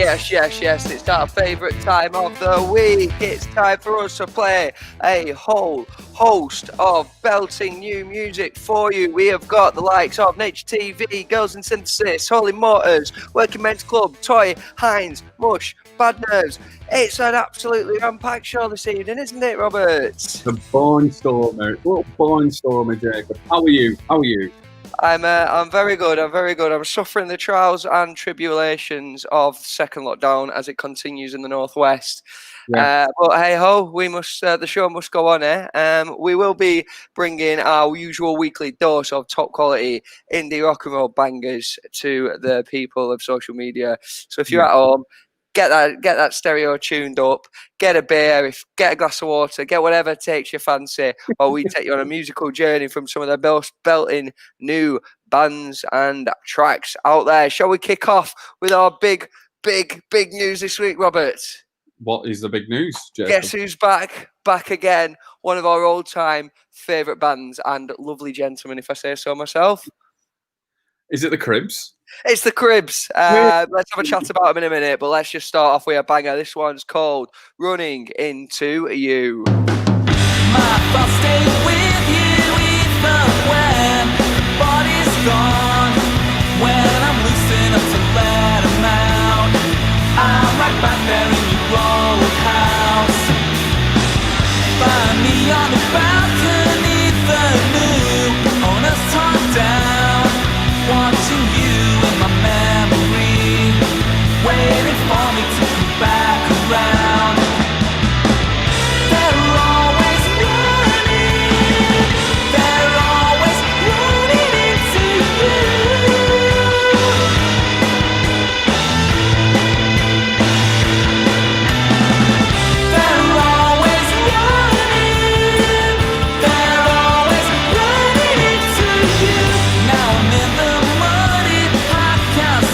Yes, yes, yes. It's our favourite time of the week. It's time for us to play a whole host of belting new music for you. We have got the likes of Nature TV, Girls in Synthesis, Holy Motors, Working Men's Club, Toy, Heinz, Mush, Bad Nerves. It's an absolutely rampacked show this evening, isn't it, Robert? The Barnstormer. Little Barnstormer, Jacob. How are you? I'm very good. I'm suffering the trials and tribulations of the second lockdown as it continues in the northwest. Yeah. But hey ho, we must. The show must go on. We will be bringing our usual weekly dose of top quality indie rock and roll bangers to the people of social media. So if you're at home, get that stereo tuned up, get a beer, get a glass of water, get whatever takes your fancy, while we take you on a musical journey from some of the most belting new bands and tracks out there. Shall we kick off with our big news this week, Robert? What is the big news, Jacob? Guess who's back again? One of our all-time favourite bands and lovely gentlemen, if I say so myself. Is it the Cribs? It's the Cribs. Let's have a chat about them in a minute, but let's just start off with a banger. This one's called Running Into You. My thoughts stay with you even when the body's gone. When I'm loose enough to let 'em out, I'm right back there in your old house. Find me on the balcony, the new owners top down, watching you in my memory, waiting for me to come back around. They're always running into you. They're always running into you. Now I'm in the muddy hot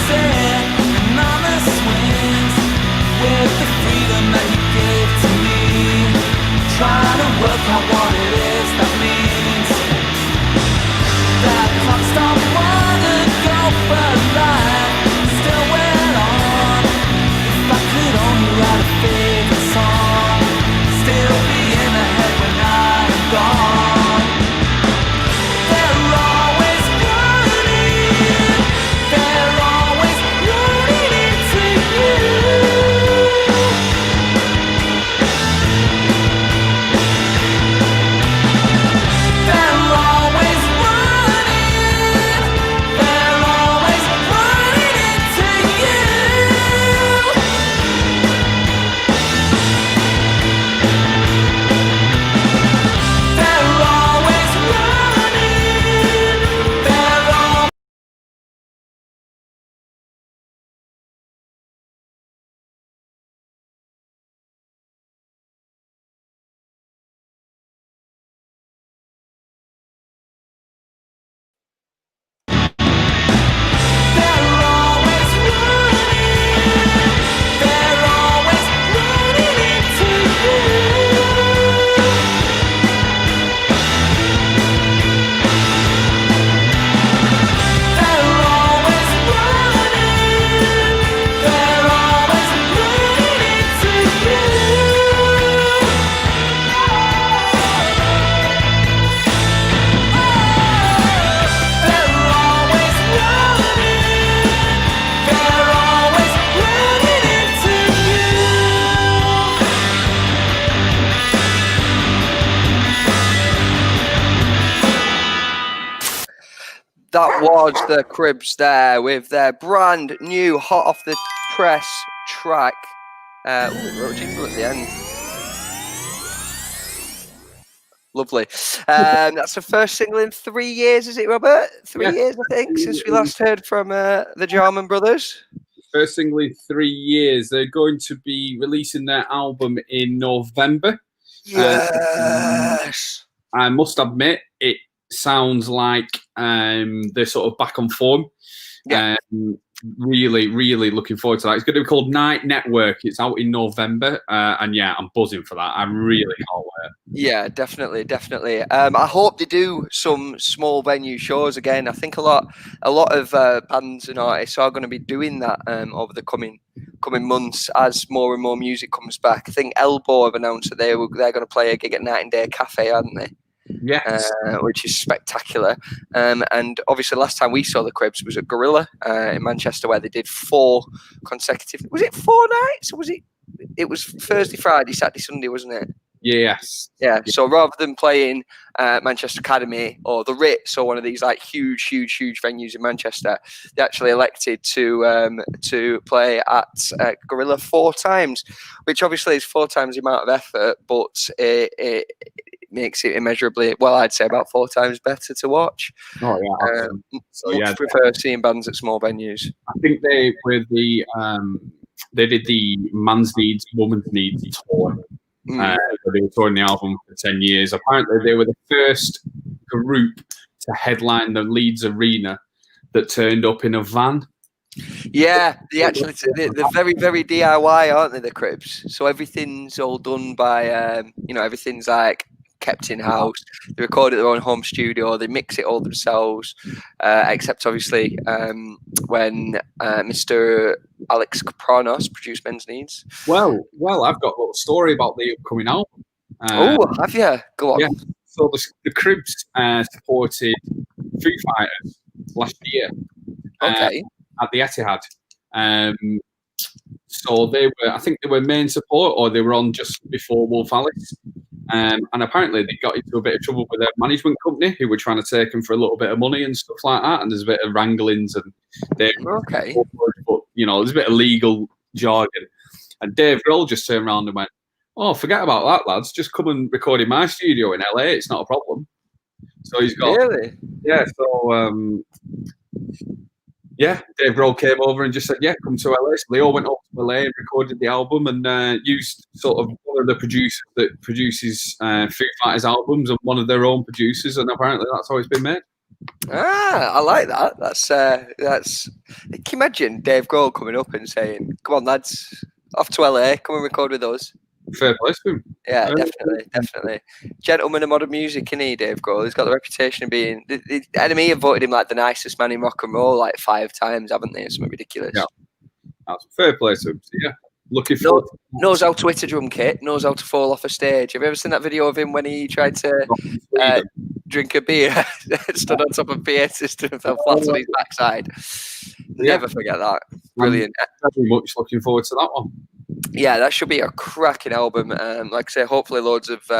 set and on the swings with the freedom that you gave to me. Trying to work out what it is that means. That clock's don't wanna go, but life still went on. If I could only write a favorite song, still be in the head when I am gone. They're always running into you. They're always running into you. They're always running. They're always. They're always running into you. They're always running into you. They're always running into you. That was the Cribs there with their brand new hot off the press track. Wrote jingle at the end. Lovely. That's the first single in 3 years, is it, Robert? 3 Yeah. years, I think, since we last heard from the Jarman brothers. First single in 3 years. They're going to be releasing their album in November. Yes. I must admit, it sounds like they're sort of back on form. Yeah. Really, really looking forward to that. It's going to be called Night Network. It's out in November, and yeah, I'm buzzing for that. I really can't wait. Yeah, definitely. I hope they do some small venue shows again. I think a lot of bands and artists are going to be doing that over the coming months as more and more music comes back. I think Elbow have announced that they're going to play a gig at Night and Day Cafe, aren't they? Yes. Which is spectacular. And obviously, last time we saw the Cribs was at Gorilla in Manchester, where they did 4 consecutive. Was it 4 nights? Or was it? It was Thursday, Friday, Saturday, Sunday, wasn't it? Yes. Yeah. So rather than playing Manchester Academy or the Ritz or one of these like huge venues in Manchester, they actually elected to play at Gorilla 4 times, which obviously is 4 times the amount of effort, but it makes it immeasurably, well, I'd say about 4 times better to watch. Oh yeah. Much prefer seeing bands at small venues. I think they were they did the Man's Needs, Woman's Needs tour. They were touring the album for 10 years. Apparently, they were the first group to headline the Leeds Arena that turned up in a van. Yeah, they're very, very DIY, aren't they, the Cribs? So everything's all done by, everything's like kept in house. They record at their own home studio. They mix it all themselves, except obviously when Mr. Alex Kapranos produced Men's Needs. Well, I've got a little story about the upcoming album. Have you? Go on. Yeah. So the Cribs supported Foo Fighters last year. Okay. At the Etihad. So I think they were main support, or they were on just before Wolf Alice. And apparently they got into a bit of trouble with their management company, who were trying to take them for a little bit of money and stuff like that. And there's a bit of wranglings, and but there's a bit of legal jargon. And Dave Grohl just turned around and went, "Oh, forget about that, lads. Just come and record in my studio in LA. It's not a problem." So he's got Dave Grohl came over and just said, "Yeah, come to LA." So they all went up to LA and recorded the album, and used sort of one of the producers that produces Foo Fighters albums and one of their own producers, and apparently that's how it's been made. I like that. That's. Can you imagine Dave Grohl coming up and saying, "Come on, lads, off to LA, come and record with us." Fair play to him. Yeah, definitely. Gentleman of modern music, isn't he, Dave Grohl? He's got the reputation of being. The Enemy have voted him like the nicest man in rock and roll like 5 times, haven't they? Something ridiculous. Yeah, that's fair play to him. So, yeah, looking forward. Knows how to hit a drum kit. Knows how to fall off a stage. Have you ever seen that video of him when he tried to drink a beer, stood on top of a PA system and fell flat on his backside? Never forget that. Brilliant. Very much looking forward to that one. Yeah, that should be a cracking album. Like I say, hopefully loads of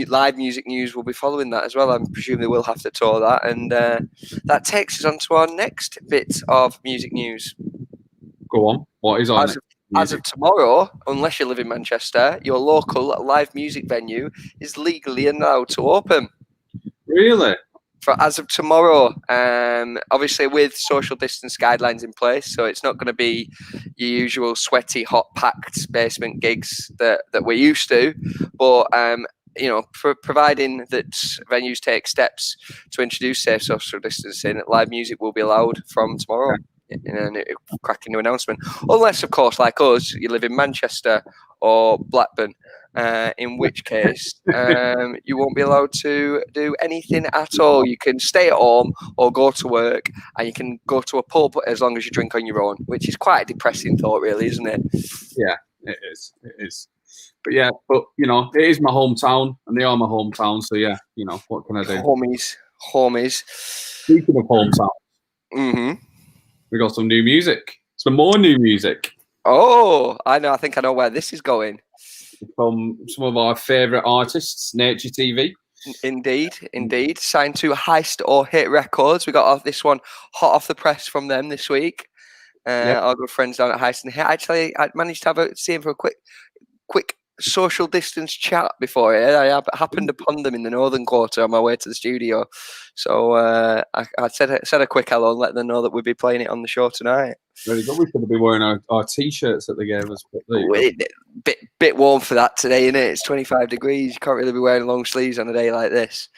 live music news will be following that as well. I presume they will have to tour that. And that takes us on to our next bit of music news. Go on. What is on as of tomorrow, unless you live in Manchester, your local live music venue is legally allowed to open. Really? As of tomorrow, obviously with social distance guidelines in place, so it's not going to be your usual sweaty, hot, packed basement gigs that we're used to, but providing that venues take steps to introduce safe social distancing, live music will be allowed from tomorrow. In a cracking new announcement, unless of course, like us, you live in Manchester or Blackburn, in which case you won't be allowed to do anything at all. You can stay at home or go to work, and you can go to a pub as long as you drink on your own, which is quite a depressing thought, really, isn't it? Yeah, it is. But yeah, it is my hometown, and they are my hometown, so yeah, what can I do? Homies. Speaking of hometown, we got some new music. Some more new music. Oh, I know. I think I know where this is going. From some of our favourite artists, Nature TV. Indeed. Signed to Heist or Hit Records. We got this one hot off the press from them this week. Our good friends down at Heist and Hit. Actually, I managed to see him for a quick social distance chat before it. I happened upon them in the northern quarter on my way to the studio. So I said a quick hello and let them know that we'd be playing it on the show tonight. Very good. We could be wearing our t-shirts that they gave us. Bit warm for that today, isn't it? It's 25 degrees. You can't really be wearing long sleeves on a day like this.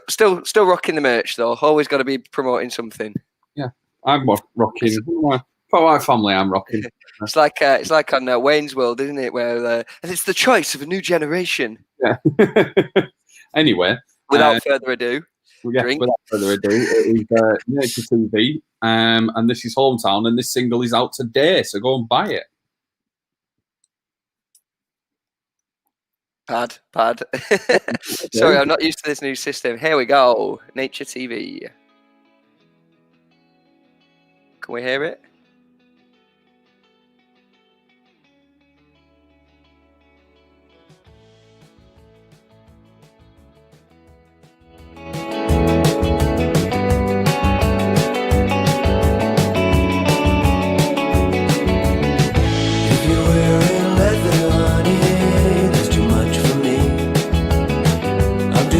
Still rocking the merch though. Always got to be promoting something. Yeah, I'm rocking. For my family, I'm rocking. It's like on Wayne's World, isn't it? Where and it's the choice of a new generation. Yeah. Anyway, without further ado, drink. Without further ado, it is Nature TV, and this is Hometown, and this single is out today, so go and buy it. Pad. Sorry, I'm not used to this new system. Here we go. Nature TV. Can we hear it?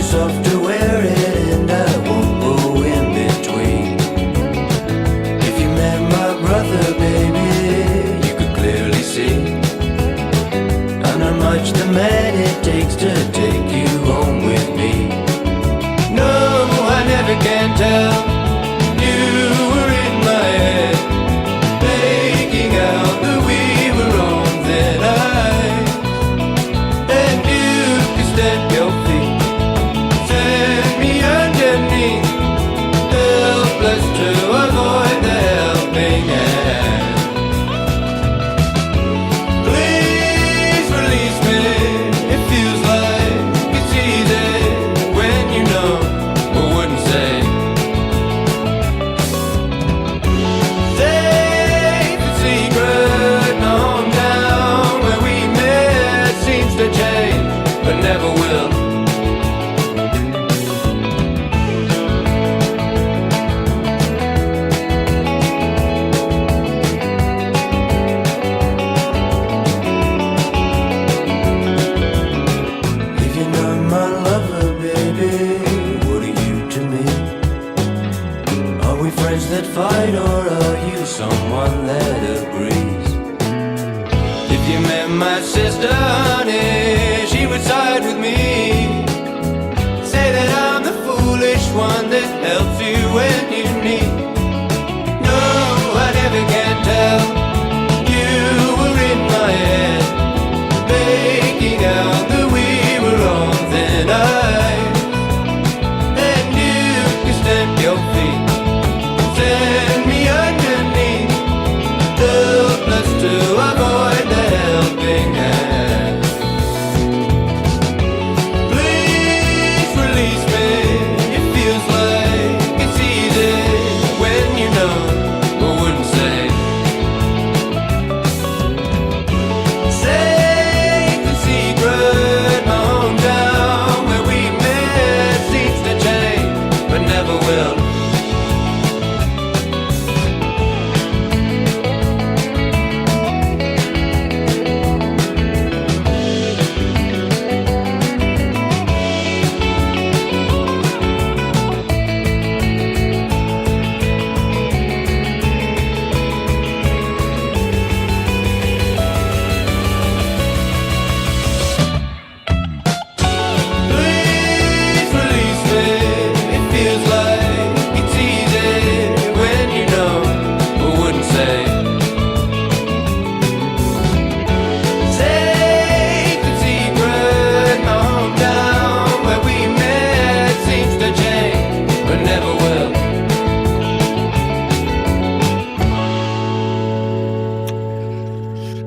Soft to wear it, and I won't go in between. If you met my brother, baby, you could clearly see I'm not much the man it takes to take you home with me. No, I never can tell. You were in my head, making out that we were on thin ice, and you could step your feet. To avoid the helping hand. Please release me. It feels like it's easy when you know I wouldn't say. Safe and secret, my hometown where we met seems to change, but never will. That fight, or are you someone that agrees? If you met my sister, honey, she would side with me. Say that I'm the foolish one that helps you when you need. No, I never can tell. You were in my head, making out that we were on thin ice, and you can stamp your feet. Send me underneath, helpless to avoid the helping hand. Please release me. It feels like it's easy when you know I wouldn't say. Safe and secret, my hometown where we met seems to change, but never will.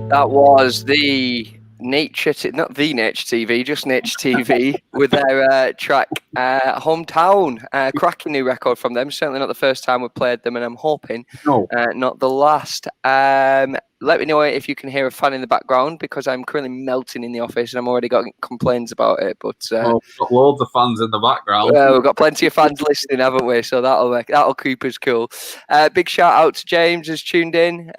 That was the not the Nature TV, just Nature TV with their track Hometown. Cracking new record from them. Certainly not the first time we've played them, and I'm hoping not the last. Let me know if you can hear a fan in the background, because I'm currently melting in the office and I'm already got complaints about it. But we've got loads of fans in the background. We've got plenty of fans listening, haven't we? So that'll keep us cool. Big shout out to James who's tuned in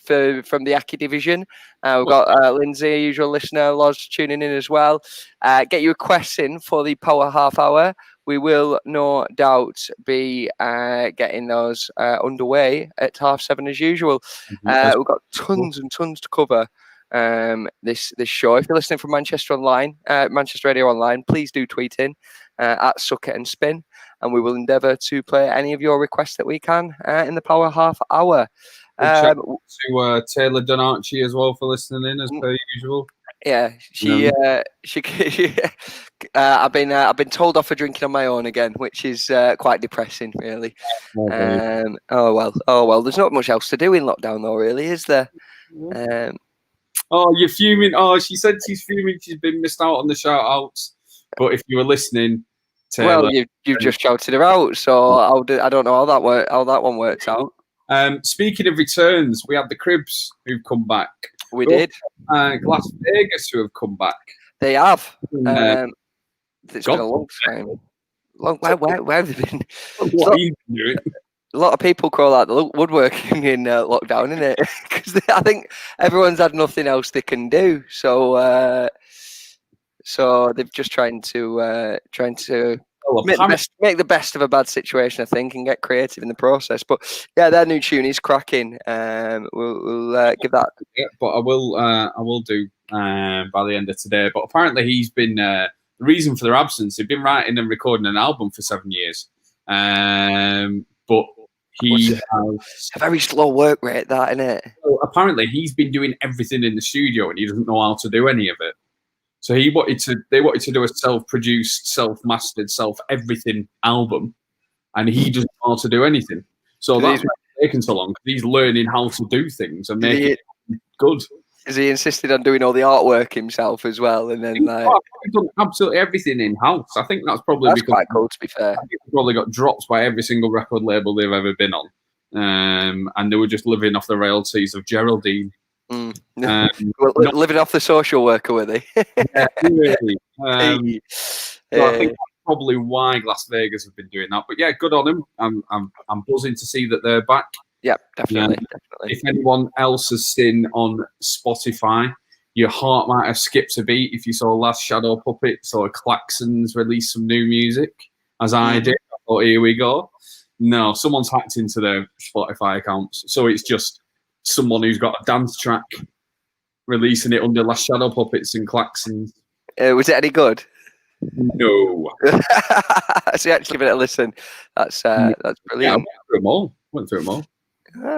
from the Aki division. We've got Lindsay, usual listener, Loz tuning in as well. Get your requests in for the Power Half Hour. We will no doubt be getting those underway at 7:30 as usual. We've got tons and tons to cover. this show. If you're listening from Manchester Online, Manchester Radio Online, please do tweet in at Suck It and Spin, and we will endeavour to play any of your requests that we can in the power half hour. To Taylor Donarchi as well for listening in as per usual. Yeah, I've been told off for drinking on my own again, which is quite depressing, really. Oh well. There's not much else to do in lockdown, though, really, is there? Oh, you're fuming. Oh, she said she's fuming. She's been missed out on the shout outs. But if you were listening, Taylor, well, you've just shouted her out, so I don't know how that one works out. Speaking of returns, we had the Cribs who've come back. We did. Las Vegas who have come back. They have. It's been a long time. Where have they been? What are you doing? A lot of people crawl out the woodworking in lockdown, isn't it? Because I think everyone's had nothing else they can do. So they've just trying to make the best of a bad situation, I think, and get creative in the process. But yeah, their new tune is cracking. We'll give that. Yeah, but I will do by the end of today. But apparently, he's been the reason for their absence. They've been writing and recording an album for 7 years. But he has a very slow work rate, that, isn't it? Well, apparently, he's been doing everything in the studio, and he doesn't know how to do any of it. So they wanted to do a self-produced, self-mastered, self-everything album, and he doesn't know how to do anything. So that's why it's taken so long, because he's learning how to do things and make it good. Has he insisted on doing all the artwork himself as well? And then he's done absolutely everything in-house. I think that's probably because quite cool, to be fair. I think he probably got dropped by every single record label they've ever been on. And they were just living off the royalties of Geraldine. Living off the social worker, were they? Yeah, really. So I think that's probably why Las Vegas have been doing that. But yeah, good on them. I'm buzzing to see that they're back. Yeah, definitely. If anyone else has seen on Spotify, your heart might have skipped a beat if you saw Last Shadow Puppets or Klaxons release some new music, as I did. I thought, here we go. No, someone's hacked into their Spotify accounts. So it's just someone who's got a dance track releasing it under Last Shadow Puppets and Klaxons. Was it any good? No. So you actually give it a listen. That's brilliant. Yeah, I went through them all.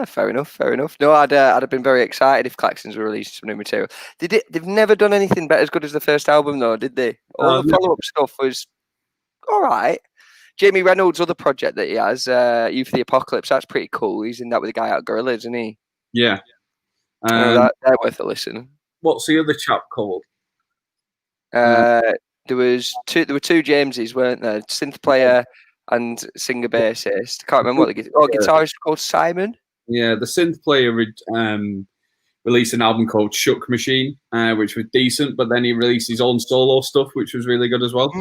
Fair enough. No, I'd have been very excited if Klaxons were released some new material. They've never done anything better as good as the first album, though, did they? All the follow-up stuff was all right. Jamie Reynolds' other project that he has, Youth of the Apocalypse, that's pretty cool. He's in that with the guy out of Gorillaz, isn't he? Yeah. They're worth a listen. What's the other chap called? There were two Jameses, weren't there? Synth player and singer bassist. Can't remember what the guitarist called Simon. Yeah, the synth player released an album called Shook Machine, which was decent, but then he released his own solo stuff, which was really good as well.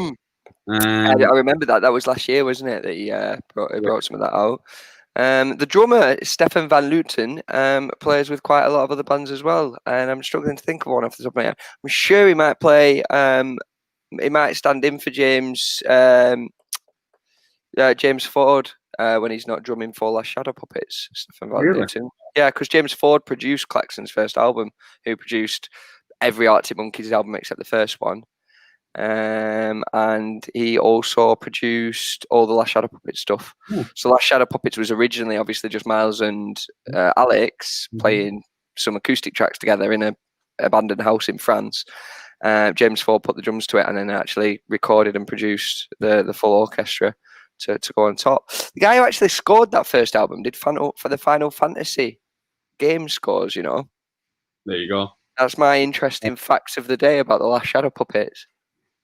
I remember that. That was last year, wasn't it? That he brought some of that out. The drummer, Stefan Van Luten, plays with quite a lot of other bands as well, and I'm struggling to think of one off the top of my head. I'm sure he might play. He might stand in for James Ford when he's not drumming for Last Shadow Puppets. Stefan Van Luten. Yeah, because James Ford produced Klaxon's first album, who produced every Arctic Monkeys album except the first one. And he also produced all the Last Shadow Puppets stuff. So Last Shadow Puppets was originally obviously just Miles and Alex playing some acoustic tracks together in a abandoned house in France. James Ford put the drums to it and then actually recorded and produced the full orchestra to go on top. The guy who actually scored that first album did for the Final Fantasy game scores, you know. There you go. That's my interesting facts of the day about the Last Shadow Puppets.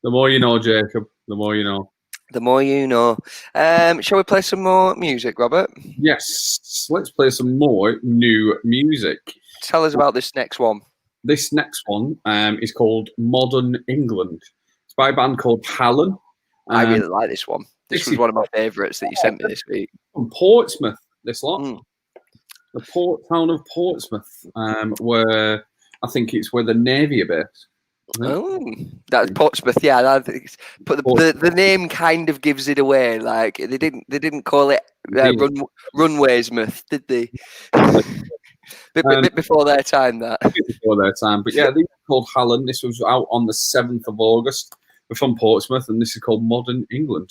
The more you know, Jacob, the more you know. The more you know. Shall we play some more music, Robert? Yes, let's play some more new music. Tell us about this next one. This next one is called Modern England. It's by a band called Hallen. I really like this one. This was one of my favourites that you sent me this week. From Portsmouth, this lot. The port town of Portsmouth, where I think it's where the Navy are based. Oh, that's Portsmouth. Yeah, but the name kind of gives it away. Like they didn't call it Runwaysmouth, did they? Bit before their time, that. Before their time. But yeah, these are called Hallen. This was out on the 7th of August. We're from Portsmouth, and this is called Modern England.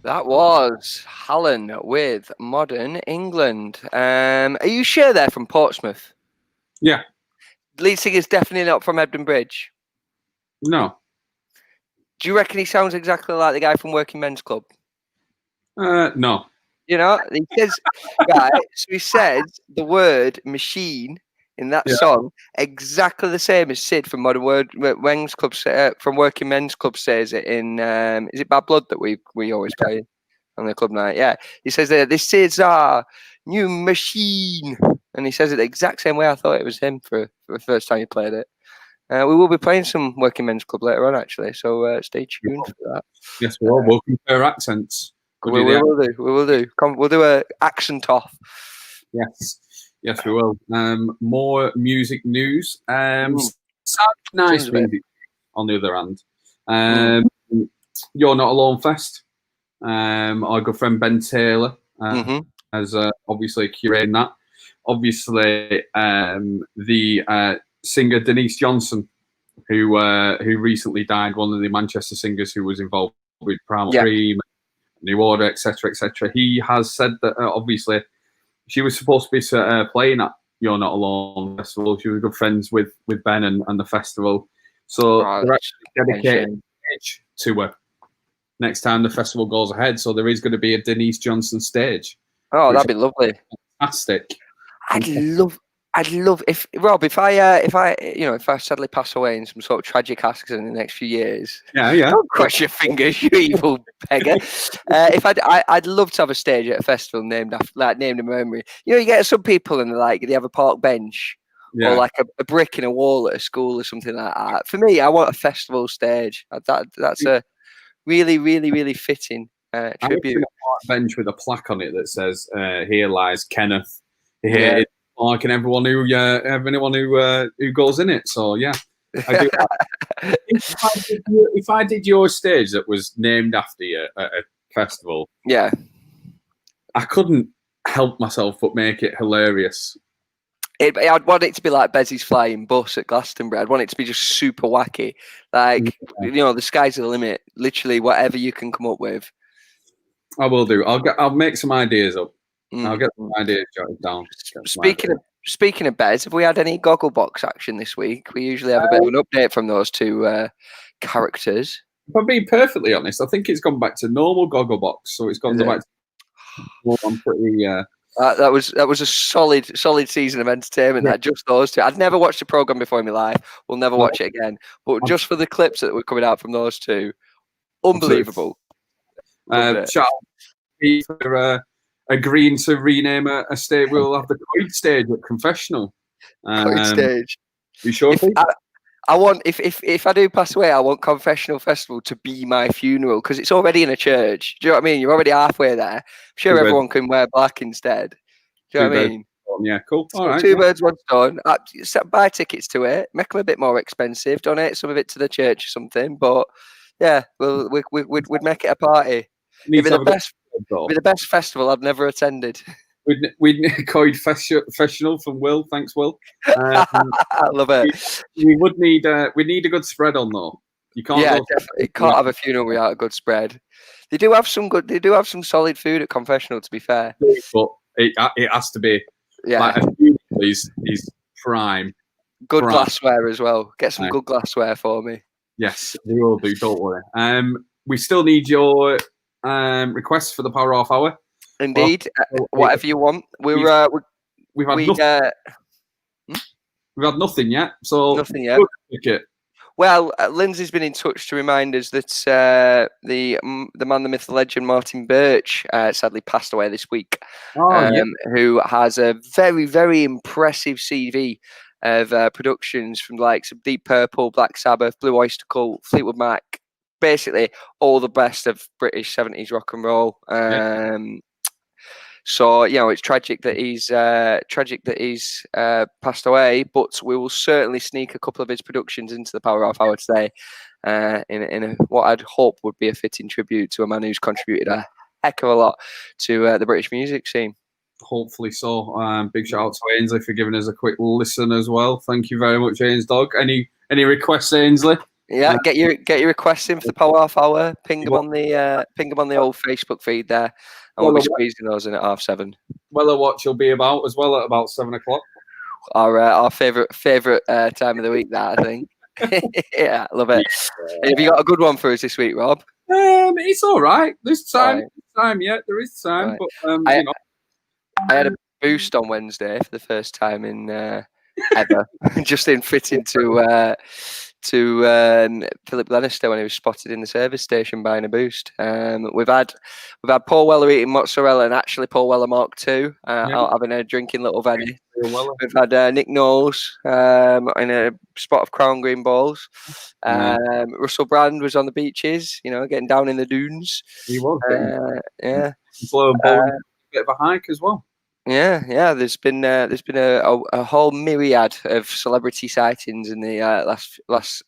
That was Hallen with Modern England. Are you sure they're from Portsmouth? Yeah. Lead singer's definitely not from Ebden Bridge. No. Do you reckon he sounds exactly like the guy from Working Men's Club? No. You know, he says, right, so he says the word machine in that song, exactly the same as Sid from Men's Club, from Working Men's Club says it in. Is it Bad Blood that we always play on the club night? Yeah, he says that this is our new machine, and he says it the exact same way. I thought it was him for the first time he played it. We will be playing some Working Men's Club later on, actually, so stay tuned for that. Yes, we will. We'll compare accents. We will do. We'll do a accent off. Yes, we will. More music news. Sad, nice music. On the other hand, You're Not Alone Fest. Our good friend Ben Taylor has obviously curated that. Obviously, the singer Denise Johnson, who recently died, one of the Manchester singers who was involved with Primal Scream, New Order, etc., etc. He has said that obviously she was supposed to be playing at You're Not Alone Festival. She was good friends with Ben and the festival, so they're actually dedicating a stage to her next time the festival goes ahead. So there is going to be a Denise Johnson stage. Oh, that'd be lovely. Fantastic. I'd love if Rob, if I sadly pass away in some sort of tragic accident in the next few years. Don't cross your fingers, you evil beggar. I'd love to have a stage at a festival named in memory. You know, you get some people and they have a park bench or like a brick in a wall at a school or something like that. For me, I want a festival stage. That's a really, really, really fitting tribute. A park bench with a plaque on it that says, "Here lies Kenneth." Here. Like and anyone who goes in it. So I do that. If I did your stage that was named after you at a festival, I couldn't help myself but make it hilarious. I'd want it to be like Bezzy's Flying Bus at Glastonbury. I'd want it to be just super wacky. The sky's the limit. Literally, whatever you can come up with. I will do. I'll make some ideas up. I'll get some ideas jotted down. Speaking of Bez, have we had any Gogglebox action this week? We usually have a bit of an update from those two characters. If I'm being perfectly honest, I think it's gone back to normal Gogglebox. So it's gone back to I'm pretty. That was a solid season of entertainment. That just those two. I'd never watched a program before in my life. We'll never watch it again. But just for the clips that were coming out from those two, unbelievable. Shout out for agreeing to rename a stage. We'll have the Coid stage at Confessional. Coid stage. You sure? I want if I do pass away, I want Confessional Festival to be my funeral because it's already in a church. Do you know what I mean? You're already halfway there. I'm sure everyone can wear black instead. Do you know what I mean? Yeah, cool. All right. Two birds, one stone. Buy tickets to it. Make them a bit more expensive. Donate some of it to the church or something. But we'd make it a party. It'd be the best festival I've never attended. We'd Coid Professional from Will. Thanks, Will. I love it. We need a good spread on though. You can't. Yeah, definitely. Can't have a funeral without a good spread. They do have some solid food at Confessional. To be fair, but it has to be. Yeah, like a funeral is prime. Good glassware as well. Get some good glassware for me. Yes, we will do. Don't worry. We still need your requests for the Power Off Hour. Indeed, whatever you want. We've had nothing yet. So nothing yet. Well, Lindsay's been in touch to remind us that the man, the myth, the legend, Martin Birch, sadly passed away this week. Who has a very, very impressive CV of productions from the likes of Deep Purple, Black Sabbath, Blue Oyster Cult, Fleetwood Mac, basically all the best of British 70s rock and roll. So it's tragic that he's passed away, but we will certainly sneak a couple of his productions into the Power Off Hour today, in what I'd hope would be a fitting tribute to a man who's contributed a heck of a lot to the British music scene. Hopefully so. Big shout out to Ainsley for giving us a quick listen as well. Thank you very much, Ainsley Dog. Any requests, Ainsley? Yeah, get your requests in for the Power Off Hour. Ping them on the old Facebook feed there, and we'll be squeezing those in at 7:30. Well, what you'll be about as well at about 7:00. Our favourite time of the week, that I think. Yeah, love it. Yeah. Have you got a good one for us this week, Rob? It's all right. This time, there is time. Right. But I had a boost on Wednesday for the first time in ever. Just didn't fit into Philip Lannister when he was spotted in the service station buying a boost. We've had Paul Weller eating mozzarella and actually Paul Weller Mark II out having a drinking little venny. We've had Nick Knowles in a spot of Crown Green balls. Russell Brand was on the beaches, getting down in the dunes. He was. Yeah. Slow and bowling, a bit of a hike as well. Yeah. There's been a whole myriad of celebrity sightings in the last.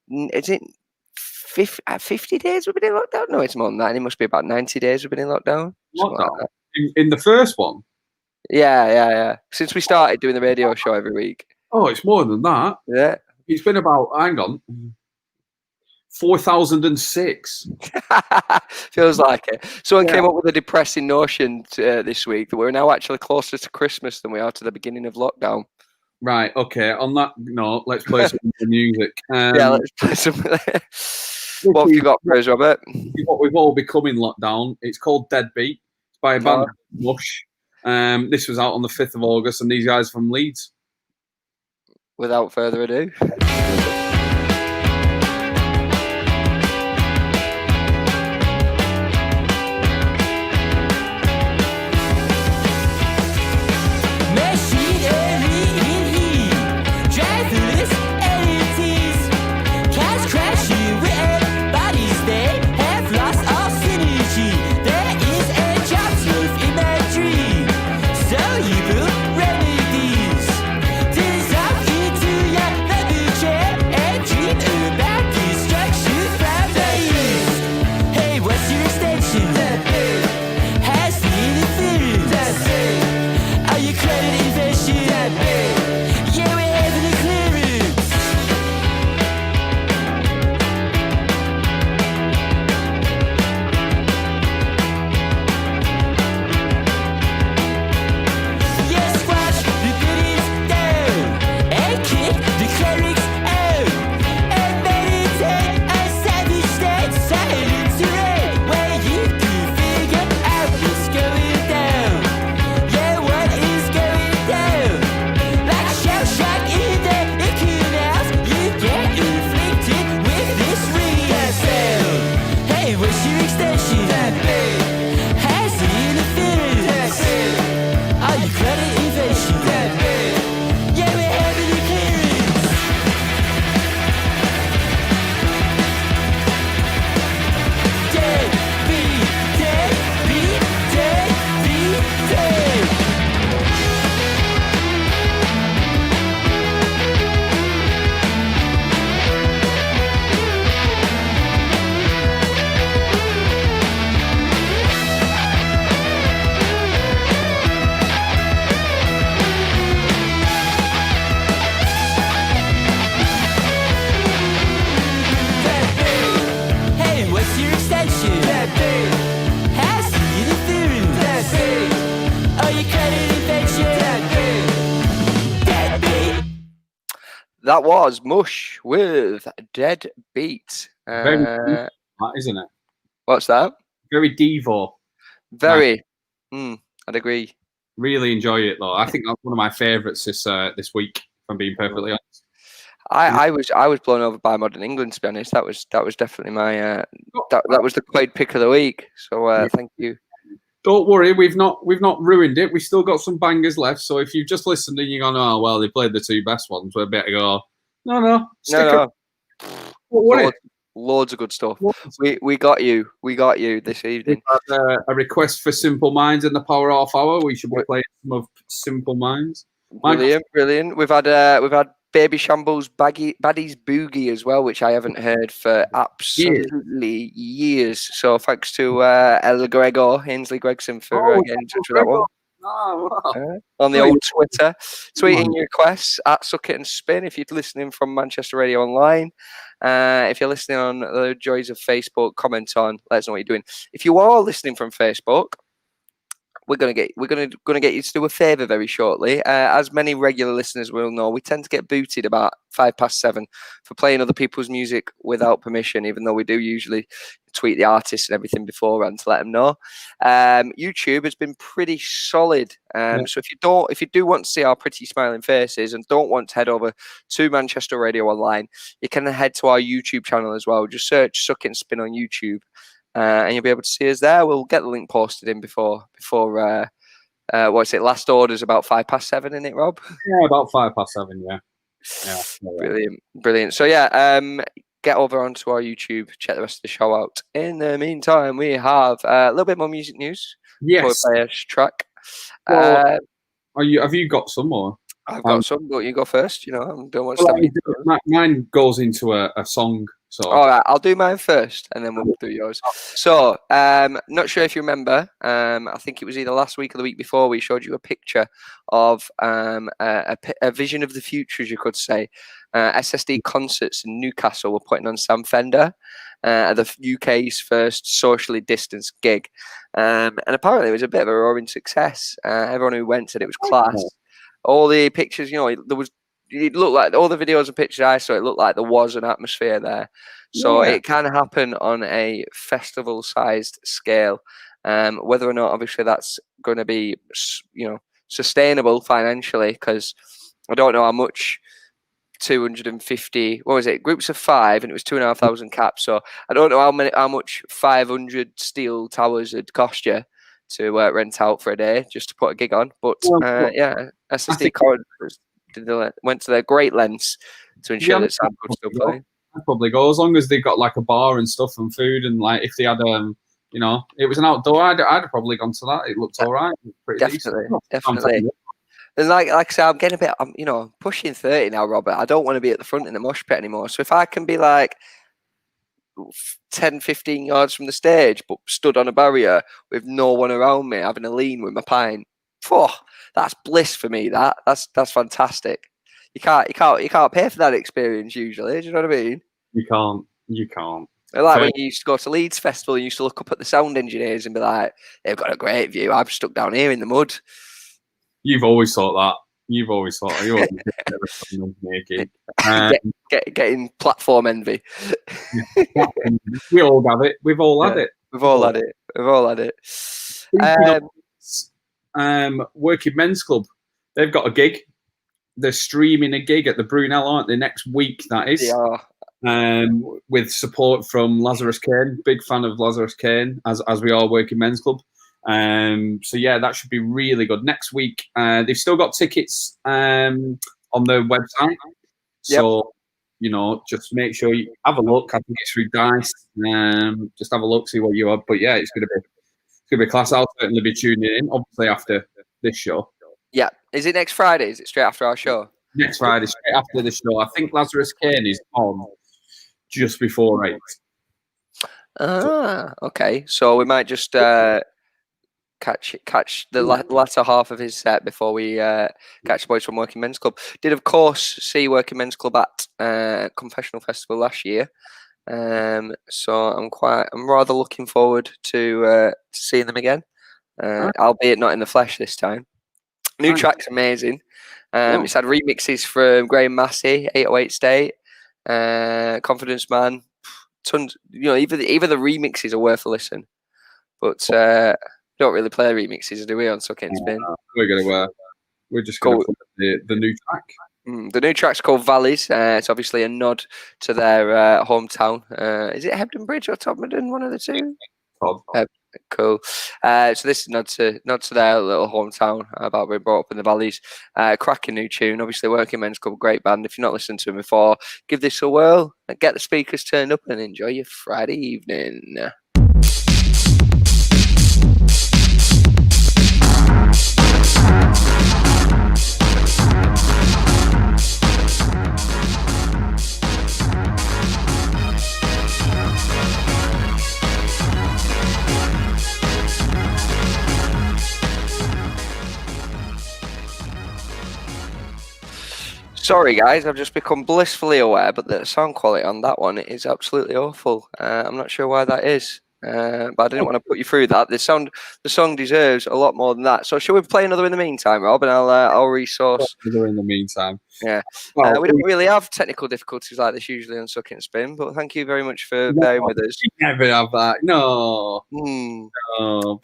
Is it 50 days we've been in lockdown? No, it's more than that. It must be about 90 days we've been in lockdown. Like that. In the first one? Yeah. Since we started doing the radio show every week. Oh, it's more than that. Yeah. It's been about, 4,006. Feels like it. Someone came up with a depressing notion this week that we're now actually closer to Christmas than we are to the beginning of lockdown. Right, okay. On that note, let's play some music. Let's play some. What have you got for us, Robert? What we've all become in lockdown. It's called Deadbeat. It's by a band called Mush. This was out on the 5th of August, and these guys are from Leeds. Without further ado. That was Mush with Deadbeat. Very deep, isn't it? What's that? Very Devo. Very. I'd agree. Really enjoy it though. I think that's one of my favourites this week. If I'm being perfectly honest. I was blown over by Modern England, to be honest. That was definitely my that was the Quaid pick of the week. So thank you. Don't worry, we've not ruined it. We still got some bangers left. So if you've just listened and you're going, oh well, they played the two best ones, we're better go. No. Loads of good stuff. We got you. We got you this evening. We had a request for Simple Minds in the Power Half Hour. We should be playing some of Simple Minds. Brilliant. We've had Baby Shambles Baddies Boogie as well, which I haven't heard for absolutely years. So thanks to Ella Gregor, Ainsley Gregson for getting in touch with that one. On the old Twitter, tweeting your requests at Suck It and Spin if you're listening from Manchester Radio Online. If you're listening on the joys of Facebook, comment on, let us know what you're doing. If you are listening from Facebook, we're gonna get you to do a favour very shortly. As many regular listeners will know, we tend to get booted about 7:05 for playing other people's music without permission, even though we do usually tweet the artists and everything beforehand to let them know. YouTube has been pretty solid. So if you do want to see our pretty smiling faces and don't want to head over to Manchester Radio Online, you can head to our YouTube channel as well. Just search Suck It and Spin on YouTube. And you'll be able to see us there. We'll get the link posted in before what's it? Last order's about 7:05, isn't it, Rob? Yeah, about 7:05. Yeah. Brilliant. So get over onto our YouTube, check the rest of the show out. In the meantime, we have a little bit more music news. Yes. Before we play a track. Well, have you got some more? I've got some, but you go first. I don't want to stop. Mine goes into a song. So all right, I'll do mine first, and then we'll do yours. So, not sure if you remember. I think it was either last week or the week before. We showed you a picture of a vision of the future, as you could say. SSD Concerts in Newcastle were putting on Sam Fender, the UK's first socially distanced gig, and apparently it was a bit of a roaring success. Everyone who went said it was class. All the pictures, it looked like all the videos and pictures I saw. It looked like there was an atmosphere there, so it can happen on a festival-sized scale. Whether or not, obviously, that's going to be, sustainable financially, because I don't know how much 250. What was it? Groups of 5, and it was 2,500 caps. So I don't know how much 500 steel towers would cost you to rent out for a day just to put a gig on. But SSD went to their great lengths to ensure that Sam could still play. I'd probably go, as long as they've got like a bar and stuff and food, and like if they had it was an outdoor, I'd have probably gone to that. It looked all right. Definitely. And like I say, I'm getting a bit, I'm pushing 30 now, Robert. I don't want to be at the front in the mosh pit anymore. So if I can be like 10, 15 yards from the stage, but stood on a barrier with no one around me, having a lean with my pint, that's bliss for me. That's fantastic. You can't pay for that experience usually. Do you know what I mean? You can't. Like when you used to go to Leeds Festival, you used to look up at the sound engineers and be like, "They've got a great view. I'm stuck down here in the mud." You've always thought that. You always getting platform envy. We all have it. We've all had it. We've all had it. Working Men's Club. They've got a gig. They're streaming a gig at the Brunel, aren't they? Next week, that is. They are. With support from Lazarus Kane. Big fan of Lazarus Kane, as we are Working Men's Club. So that should be really good. Next week, they've still got tickets on their website. So, just make sure you have a look. I think it's through Dice. Just have a look, see what you are. But it's gonna be class. I'll certainly be tuning in, obviously after this show. Yeah. Is it next Friday? Is it straight after our show? Next Friday, straight after the show. I think Lazarus Kane is on just before 8. Okay. So we might just catch the latter half of his set before we catch the boys from Working Men's Club. Did of course see Working Men's Club at Confessional Festival last year, so I'm rather looking forward to seeing them again, albeit not in the flesh this time. New track's amazing. It's had remixes from Graham Massey, 808 State, Confidence Man, tons. Even the remixes are worth a listen, but. Don't really play remixes, do we, on Suck It and Spin? We're just going to play the new track. The new track's called Valleys. It's obviously a nod to their hometown. Is it Hebden Bridge or Todmorden? One of the two. Cool. So this is nod to their little hometown about being brought up in the valleys. Cracking new tune. Obviously, Working Men's Club, great band. If you've not listened to them before, give this a whirl and get the speakers turned up and enjoy your Friday evening. Sorry guys, I've just become blissfully aware, but the sound quality on that one is absolutely awful. I'm not sure why that is. but I didn't want to put you through that. The song deserves a lot more than that. So shall we play another in the meantime, Rob? And I'll resource. In the meantime. Yeah. Well, we don't really have technical difficulties like this usually on Suck It and Spin, but thank you very much for bearing with us. We never have that. No. No.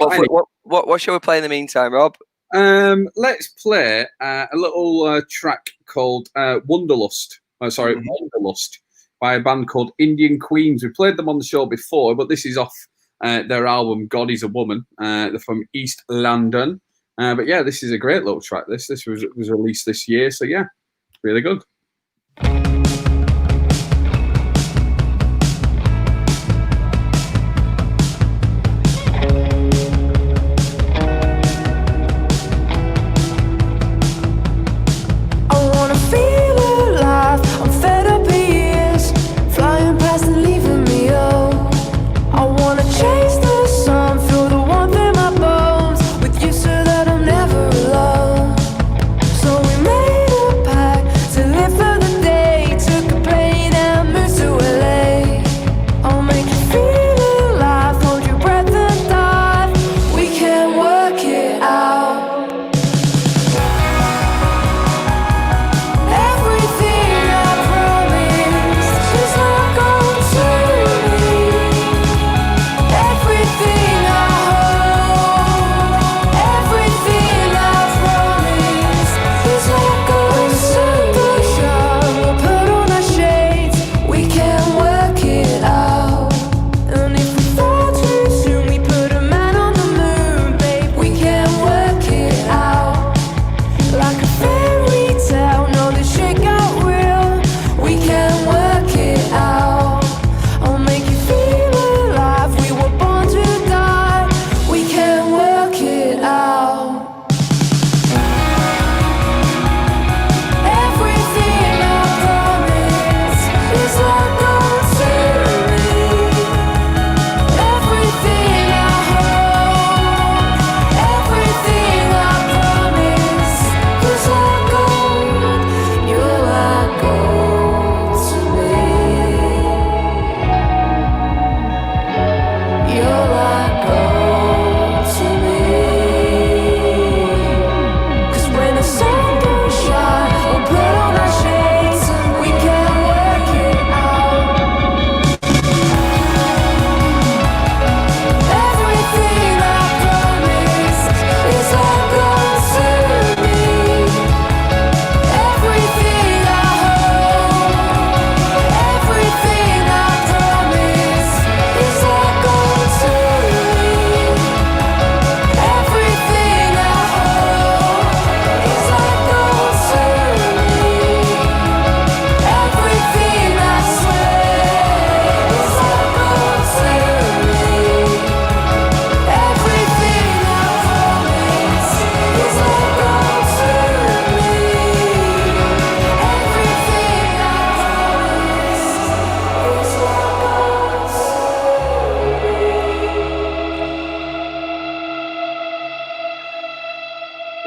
What shall we play in the meantime, Rob? Let's play a little track called Wanderlust. Wanderlust by a band called Indian Queens. We played them on the show before, but this is off their album God Is a Woman. They're from East London. But yeah, this is a great little track. This was released this year, so yeah, really good.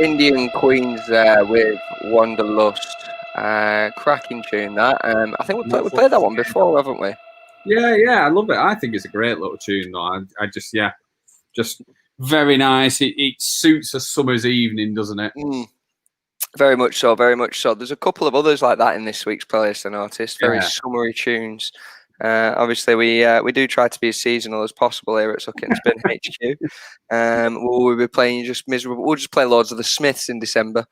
Indian Queens there with Wanderlust. Cracking tune that. I think we played that one before, haven't we? Yeah, I love it. I think it's a great little tune, though. I just very nice. It suits a summer's evening, doesn't it? Very much so, very much so. There's a couple of others like that in this week's playlist, I noticed. Very summery tunes. Obviously, we do try to be as seasonal as possible here at Suck It and Spin HQ. We'll be playing just miserable. We'll just play loads of the Smiths in December.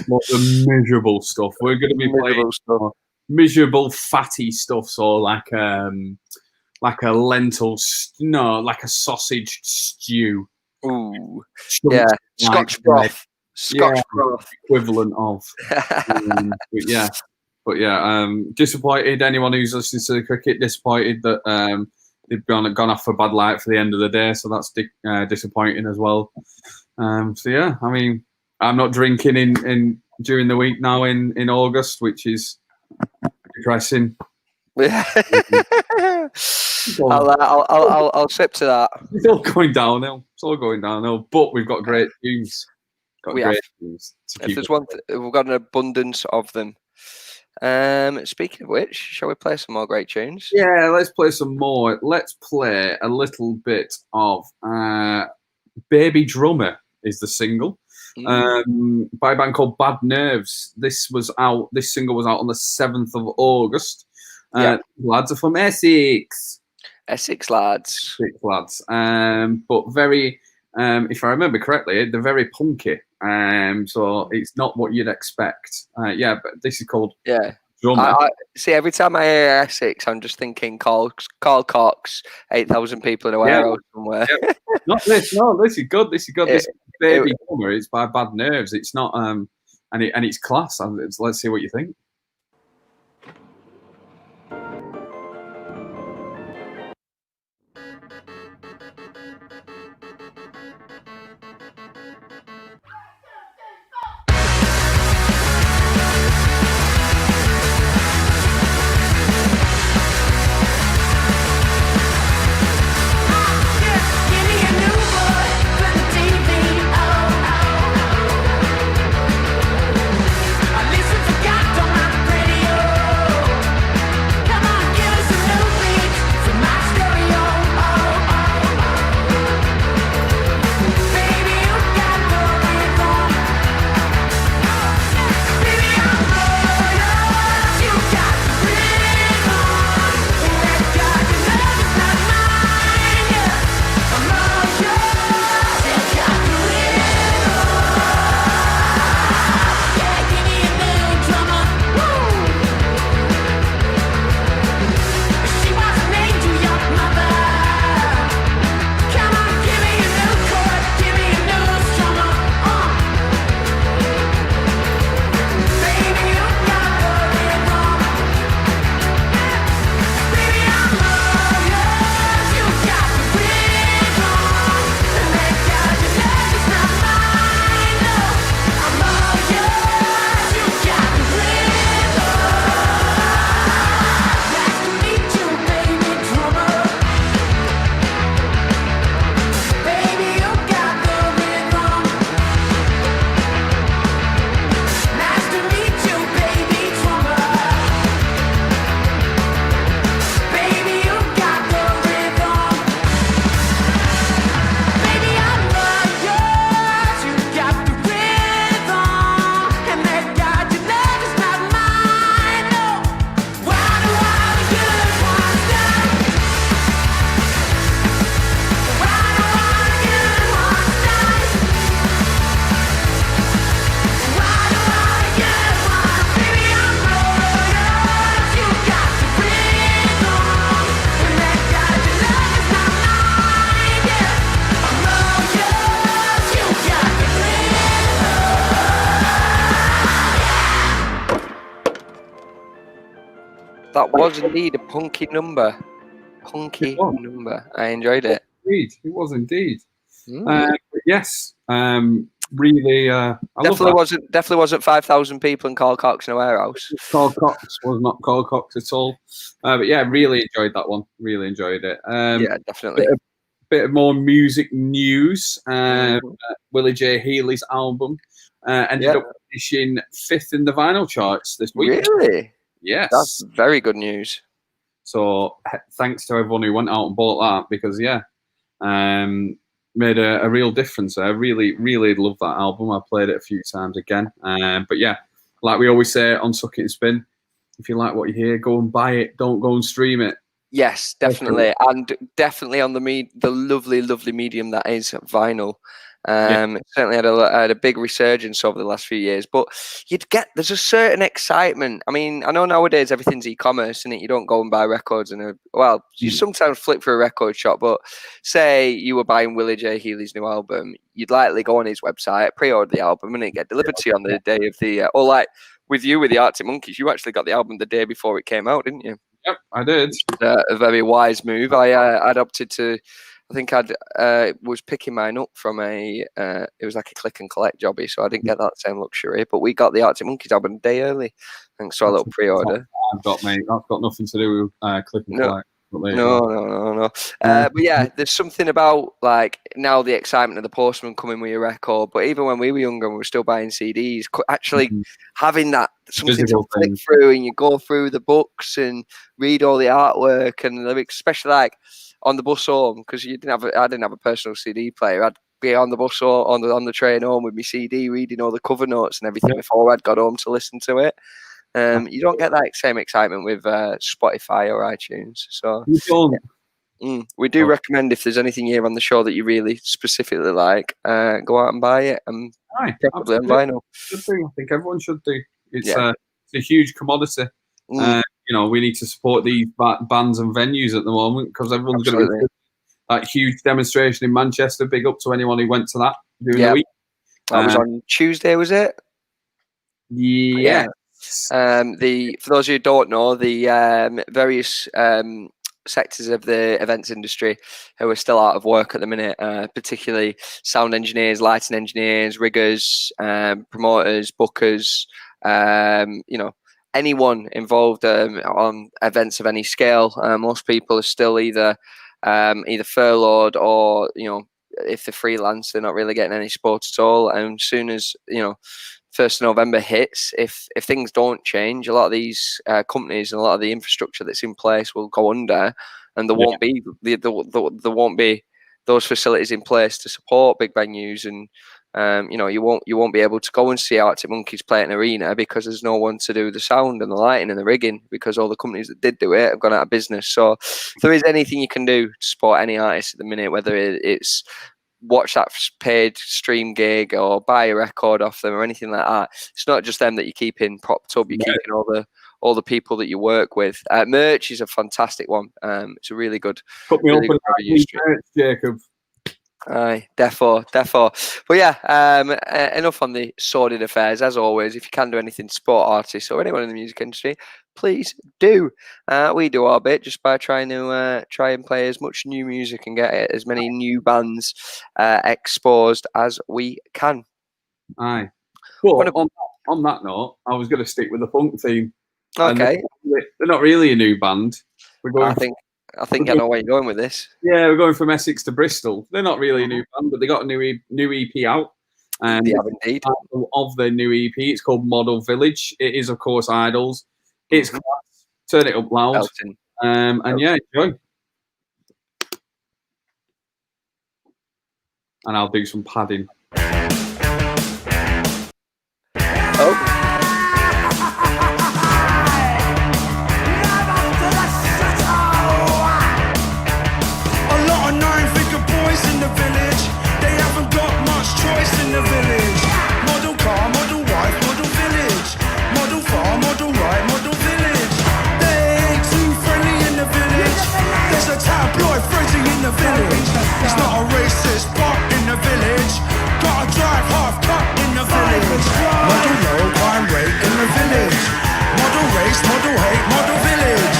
Lots of miserable stuff. We're going to be playing miserable, fatty stuff. So like a lentil, like a sausage stew. Ooh, yeah, Scotch broth. Scotch broth, equivalent of. But yeah, disappointed. Anyone who's listening to the cricket, disappointed that they've gone off for bad light for the end of the day. So that's disappointing as well. So yeah, I mean, I'm not drinking in during the week now in August, which is depressing. I'll sip to that. It's all going downhill. But we've got great tunes. If there's one, we've got an abundance of them. Speaking of which, shall we play some more great tunes? Yeah, let's play some more. Let's play a little bit of Baby Drummer is the single. By a band called Bad Nerves. This single was out on the 7th of August. Lads are from Essex. Essex lads. But very, if I remember correctly, they're very punky. So it's not what you'd expect. But this is called Drummer. I see, every time I hear Essex, I'm just thinking Carl Cox, 8,000 people in a warehouse somewhere. Not this. No, this is good. This is Baby Drummer. It's by Bad Nerves. It's not, and it's class. Let's see what you think. That was indeed a punky number. I enjoyed it. It was indeed. Yes. Really, definitely wasn't 5,000 people in Carl Cox in a warehouse. Carl Cox was not Carl Cox at all. But yeah, really enjoyed that one. Really enjoyed it. Yeah, definitely. Bit of more music news. Willie J. Healy's album ended up finishing 5th in the vinyl charts this week. Really? Yes. That's very good news. So thanks to everyone who went out and bought that, because made a real difference. I really, really love that album. I played it a few times again. But yeah, like we always say on Suck It and Spin, if you like what you hear, go and buy it. Don't go and stream it. Yes, definitely. And definitely on the lovely, lovely medium that is vinyl. Certainly had a big resurgence over the last few years, but there's a certain excitement. I mean, I know nowadays everything's e-commerce, and you don't go and buy records you sometimes flip through a record shop, but say you were buying Willie J. Healy's new album, you'd likely go on his website, pre-order the album, and it get delivered to you on the day of the or like with the Arctic Monkeys, you actually got the album the day before it came out, didn't you? Yep, I did. A very wise move. I'd opted to. I think was picking mine up from it was like a click and collect jobby, so I didn't get that same luxury. But we got the Arctic Monkeys album a day early, thanks to our little pre-order. I've got, mate. That's got nothing to do with click and collect. No. But yeah, there's something about like now the excitement of the postman coming with your record. But even when we were younger and we were still buying CDs, actually having that something Physical to flick through, and you go through the books and read all the artwork and the lyrics, especially like on the bus home, because I didn't have a personal CD player. I'd be on the bus or on the train home with my CD, reading all the cover notes and everything before I'd got home to listen to it. You don't get that same excitement with Spotify or iTunes. So You don't. we do recommend, if there's anything here on the show that you really specifically like, go out and buy it, and preferably on vinyl. I think everyone should do. It's a huge commodity. You know, we need to support these bands and venues at the moment, because everyone's going to be that huge demonstration in Manchester. Big up to anyone who went to that during the week. That was on Tuesday, was it? Yeah. For those who don't know, the various sectors of the events industry who are still out of work at the minute, particularly sound engineers, lighting engineers, riggers, promoters, bookers, you know, anyone involved on events of any scale. Most people are still either furloughed, or, you know, if they're freelance, they're not really getting any support at all. And as soon as, you know, 1st of November hits, if things don't change, a lot of these companies and a lot of the infrastructure that's in place will go under, and there won't be there won't be those facilities in place to support big venues, and you know, you won't be able to go and see Arctic Monkeys play at an arena because there's no one to do the sound and the lighting and the rigging, because all the companies that did do it have gone out of business. So if there is anything you can do to support any artist at the minute, whether it's watch that paid stream gig or buy a record off them or anything like that, it's not just them that you're keeping propped up. You're keeping all the people that you work with. Merch is a fantastic one. It's a really good. Put me really up with merch, Jacob. Aye, defo. But yeah, enough on the sordid affairs. As always, if you can do anything to support artists or anyone in the music industry, please do. We do our bit just by trying and play as much new music and get as many new bands exposed as we can. Aye. Well, on that note, I was going to stick with the funk theme. Okay. They're not really a new band. I think I know where you're going with this. Yeah, we're going from Essex to Bristol. They're not really a new band, but they got a new EP out. They have indeed. Of their new EP, it's called Model Village. It is, of course, Idols. It's class. Turn it up loud. And yeah, enjoy. And I'll do some padding. Oh. In the village, they haven't got much choice in the village. Model car, model wife, model village. Model farm, model right, model village. They ain't too friendly in the village. There's a tabloid frenzy in the village. It's not a racist part in the village. Gotta drive half cut in the village. Model low crime rate in the village. Model race, model hate, model village.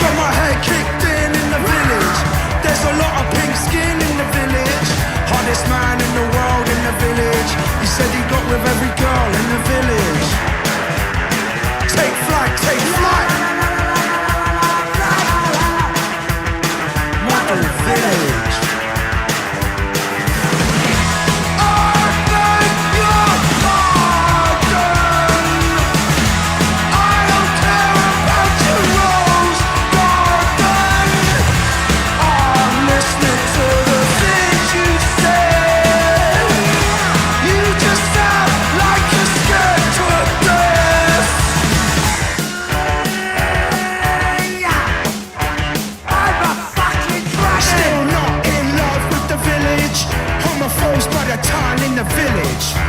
Got my head kicked in the village. There's a lot of pink skin in the village. Hottest man in the world in the village. He said he got with every girl in the village. Take flight, take flight. Model village.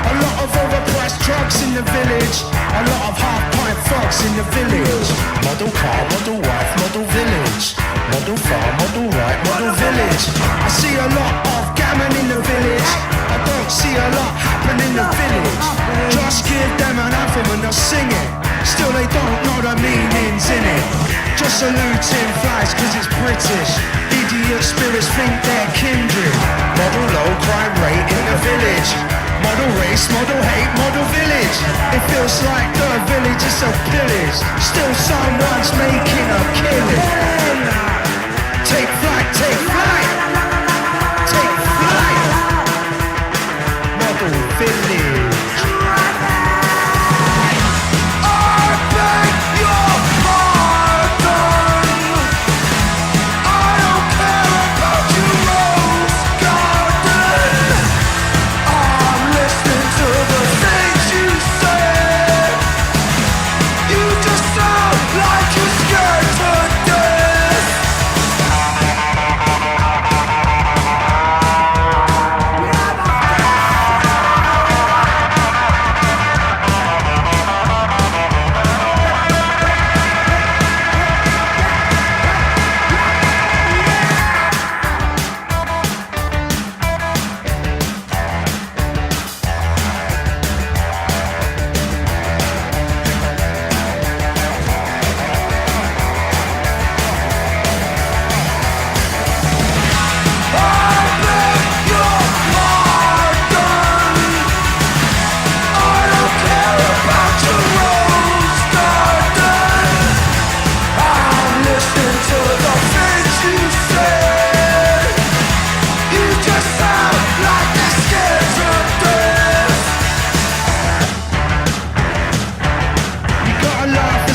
A lot of overpriced drugs in the village. A lot of half-pint thugs in the village. Model car, model wife, model village. Model farm, model right, model village. I see a lot of gammon in the village. I don't see a lot happen in the village. Just give them an anthem and they'll sing it. Still they don't know the meanings in it. Just saluting flies cause it's British. Idiot spirits think they're kindred. Model low crime rate in the village. Model race, model hate, model village. It feels like the village is a pillage. Still someone's making a killing. model village.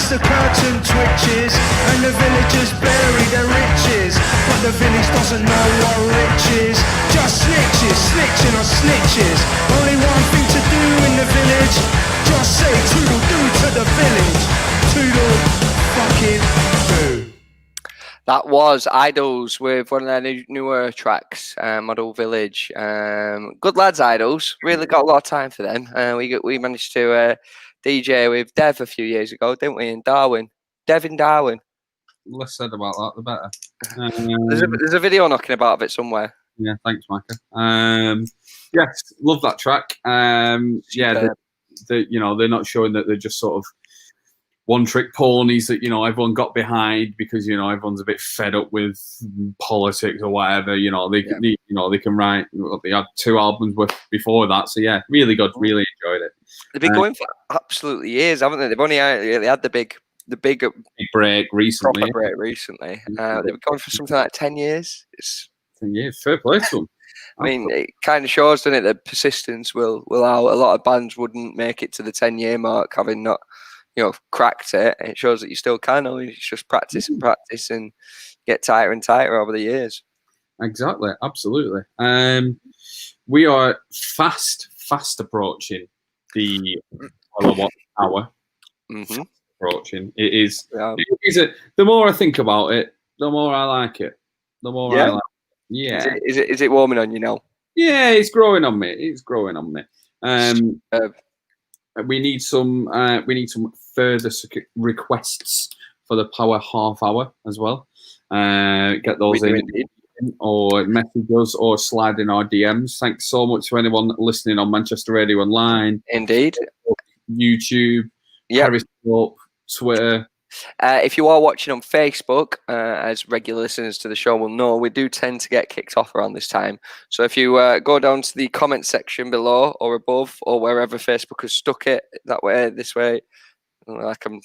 The curtain twitches and the villagers bury their riches, but the village doesn't know what rich is. Just snitches, snitching on snitches. Only one thing to do in the village, just say toodle-doo to the village. Toodle fucking doo. That was Idols with one of their newer tracks, Model Village. Good lads, Idols. Really got a lot of time for them. We managed to DJ with Dev a few years ago, didn't we, in Darwin? Dev in Darwin. Less said about that, the better. There's a video knocking about of it somewhere. Yeah, thanks, Micah. Yes, love that track. Yeah, they're not showing that they're just sort of one-trick ponies that everyone got behind because everyone's a bit fed up with politics or whatever. They can write. They had 2 albums before that, so yeah, really good. Really enjoyed it. They've been going for absolutely years, haven't they? They've only they had the big break recently. Proper break recently. They've been going for something like 10 years. It's 10 years, fair play to them. I mean, it kind of shows, doesn't it, that persistence will allow. A lot of bands wouldn't make it to the 10-year mark having not, cracked it. It shows that you still can. It's just practice and practice and get tighter and tighter over the years. Exactly, absolutely. We are fast approaching the hour. Mm-hmm. Approaching. It is. The more I think about it, the more I like it. The more I like it. Yeah. Is it warming on you now? Yeah, it's growing on me. We need some further requests for the Power Half Hour as well. Get those in, or message us or slide in our DMs. Thanks so much to anyone listening on Manchester Radio Online. Indeed. YouTube, Periscope, Twitter. If you are watching on Facebook, as regular listeners to the show will know, we do tend to get kicked off around this time. So if you go down to the comment section below or above or wherever Facebook has stuck it, that way, this way, like I'm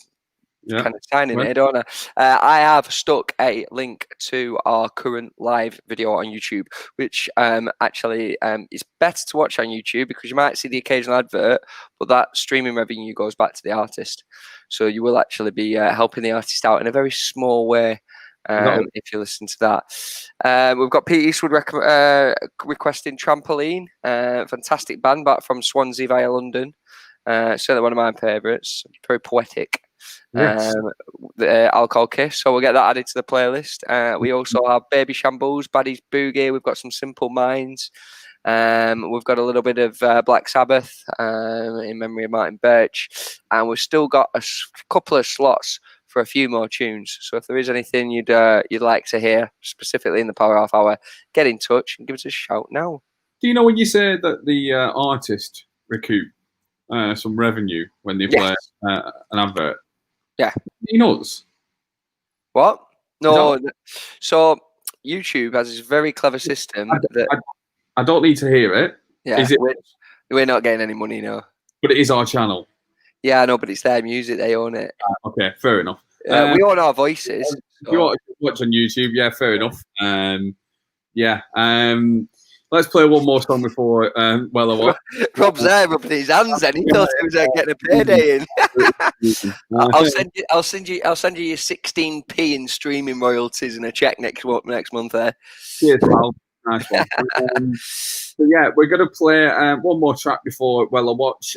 kind of signing it, don't I? I have stuck a link to our current live video on YouTube, which actually is better to watch on YouTube because you might see the occasional advert, but that streaming revenue goes back to the artist. So you will actually be helping the artist out in a very small way if you listen to that. We've got Pete Eastwood requesting Trampoline, fantastic band back from Swansea via London. Certainly one of my favourites, very poetic. Yes. The Alcohol Kiss, so we'll get that added to the playlist. We also have Baby Shambles, Baddies Boogie, we've got some Simple Minds, we've got a little bit of Black Sabbath in memory of Martin Birch, and we've still got a couple of slots for a few more tunes. So if there is anything you'd like to hear specifically in the Power Half Hour, get in touch and give us a shout now. Do you know when you say that the artist recoup some revenue when they play an advert? Yeah. He knows. What? No. So YouTube has this very clever system I don't need to hear it. Yeah. Is it? We're not getting any money, no. But it is our channel. Yeah, I know, but it's their music. They own it. Okay, fair enough. We own our voices. If you want to watch on YouTube, yeah, fair enough. Let's play one more song before Well I Watch. Rob's there rubbing his hands. Then he thought he was getting a payday in. I'll send you your 16p in streaming royalties and a check next month. There. Cheers, pal. Nice one. So yeah, we're going to play one more track before Well I Watch.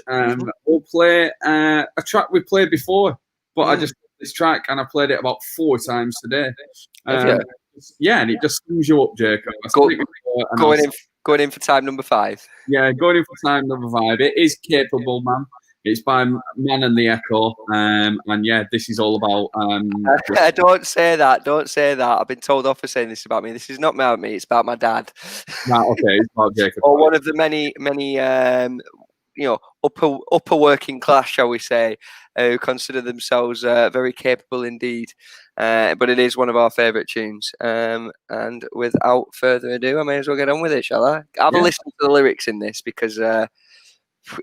We'll play a track we played before, but I just played this track and I played it about 4 times today. Yeah, and it just sums you up, Jacob. Going in for time number 5. Yeah, going in for time number 5. It is Capable Man. It's by Man and the Echo. And yeah, this is all about... Don't say that. Don't say that. I've been told off for saying this about me. This is not about me. It's about my dad. Right, okay. It's about Jacob. Or one of the many, upper working class, shall we say, who consider themselves very capable indeed. But it is one of our favourite tunes. And without further ado, I may as well get on with it, shall I? Have a listen to the lyrics in this because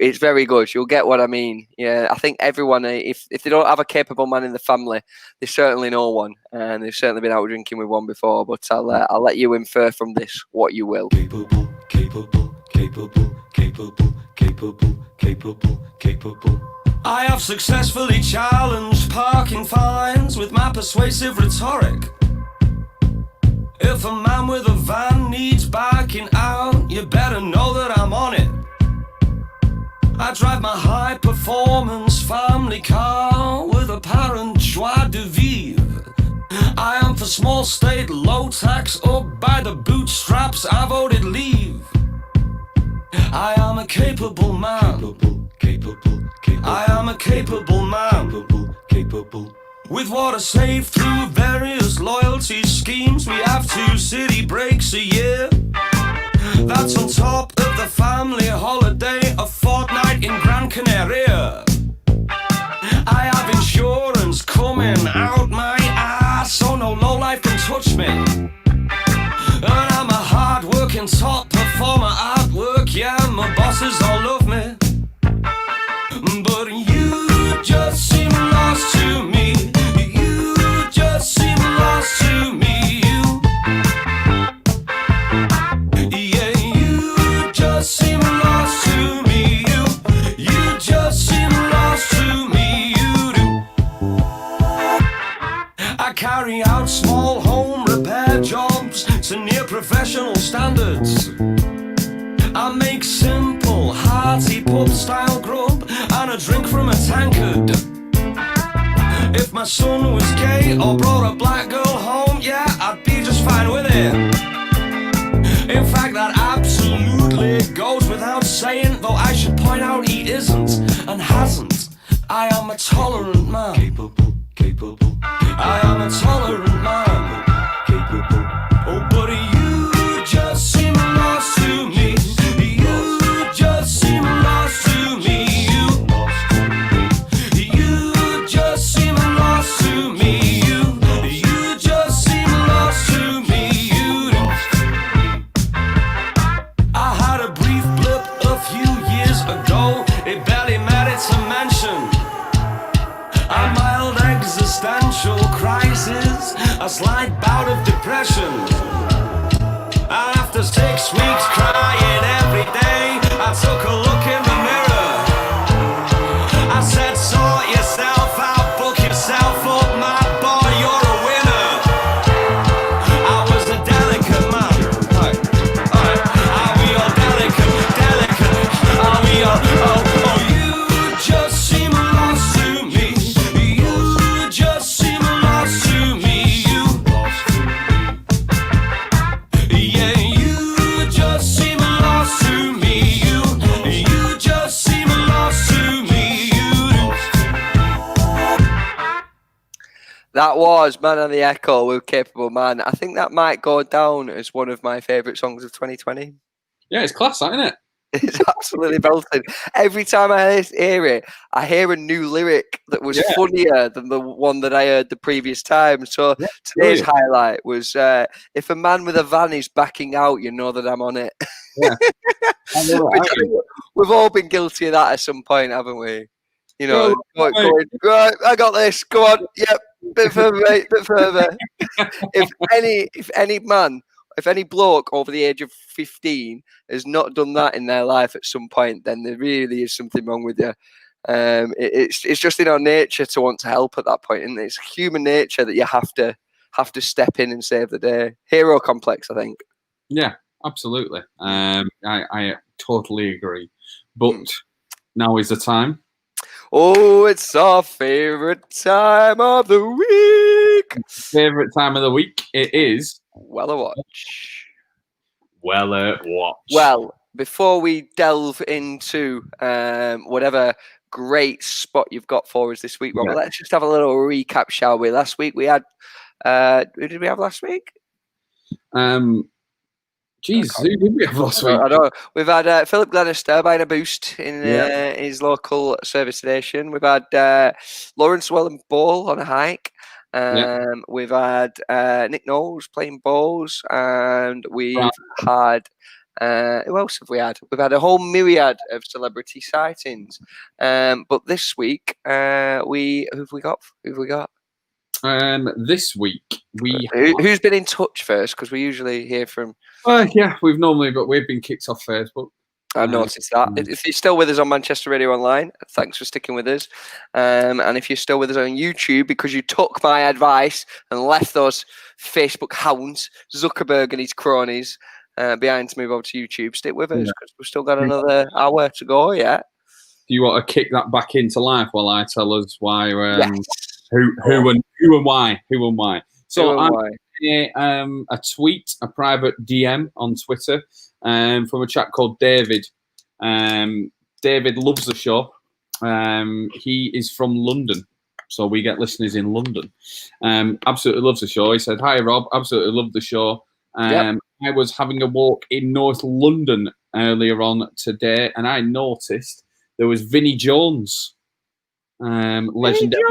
it's very good. You'll get what I mean. Yeah, I think everyone, if they don't have a capable man in the family, they certainly know one. And they've certainly been out drinking with one before. But I'll let you infer from this what you will. Capable, capable, capable, capable, capable, capable, capable. I have successfully challenged parking fines with my persuasive rhetoric. If a man with a van needs backing out, you better know that I'm on it. I drive my high-performance family car with apparent joie de vivre. I am for small state, low tax, up by the bootstraps, I voted leave. I am a capable man. Capable. I am a capable man. Capable. With what I save through various loyalty schemes, we have 2 city breaks a year. That's on top of the family holiday, a fortnight in Gran Canaria. I have insurance coming out my ass, so no lowlife can touch me. And I'm a hard-working top performer at work, yeah, my bosses all love me. But you just seem lost to me. You just seem lost to me. Yeah, you just seem lost to me. You just seem lost to me. You do. I carry out small home repair jobs to near professional standards. I make simple, hearty pub-style grub and a drink from a tankard. If my son was gay or brought a black girl home, yeah, I'd be just fine with it. In fact, that absolutely goes without saying, though I should point out he isn't and hasn't. I am a tolerant man. Capable. I am a tolerant man. Capable. Oh, but you just seem lost to me. You just seem lost to me. You just seem lost to me. You just seem lost to me. I had a brief blip a few years ago. It barely merits a mention. A mild existential crisis, a slight bout of depression. And after 6 weeks crying every day, I took a look in the mirror. I said, sort yourself out, book yourself up, my boy, you're a winner. I was a delicate man. Are we all delicate? Are we all, oh, you just seem lost to me. You just seem lost to me. Yeah, you just seem lost to me. You just seem lost to me. That was Man and the Echo with Capable Man. I think that might go down as one of my favourite songs of 2020. Yeah, it's class, isn't it? It's absolutely belting. Every time I hear it, I hear a new lyric that was funnier than the one that I heard the previous time. So today's highlight was, if a man with a van is backing out, you know that I'm on it. Yeah. We've all been guilty of that at some point, haven't we? You know, going, right, I got this. Go on. Yep. Bit further, mate. Bit further. If any man bloke over the age of 15 has not done that in their life at some point, then there really is something wrong with you. It's just in our nature to want to help at that point, and it's human nature that you have to step in and save the day. Hero complex, I think. Yeah, absolutely. I totally agree. But now is the time. Oh, it's our favourite time of the week. Favorite time of the week. It is Weller Watch. Weller Watch. Well, before we delve into whatever great spot you've got for us this week, Robert, let's just have a little recap, shall we? Last week we had who did we have last week? Jeez, who did we have last week? I don't know. We've had Philip Glenister buying a boost in his local service station. We've had Lawrence Welland-Ball on a hike. We've had Nick Knowles playing balls, and we've had who else have we had? We've had a whole myriad of celebrity sightings. But this week, who have we got? This week Who's been in touch first? Because we usually hear from. we've been kicked off Facebook. I've noticed that. If you're still with us on Manchester Radio Online, thanks for sticking with us. And if you're still with us on YouTube because you took my advice and left those Facebook hounds, Zuckerberg and his cronies, behind to move over to YouTube, stick with us because we've still got another hour to go. Yeah. Do you want to kick that back into life while I tell us why? Yes. Who and why? So a tweet, a private DM on Twitter, from a chap called David. David loves the show. He is from London, so we get listeners in London. Absolutely loves the show. He said, "Hi Rob, absolutely love the show. I was having a walk in North London earlier on today, and I noticed there was Vinnie Jones, legendary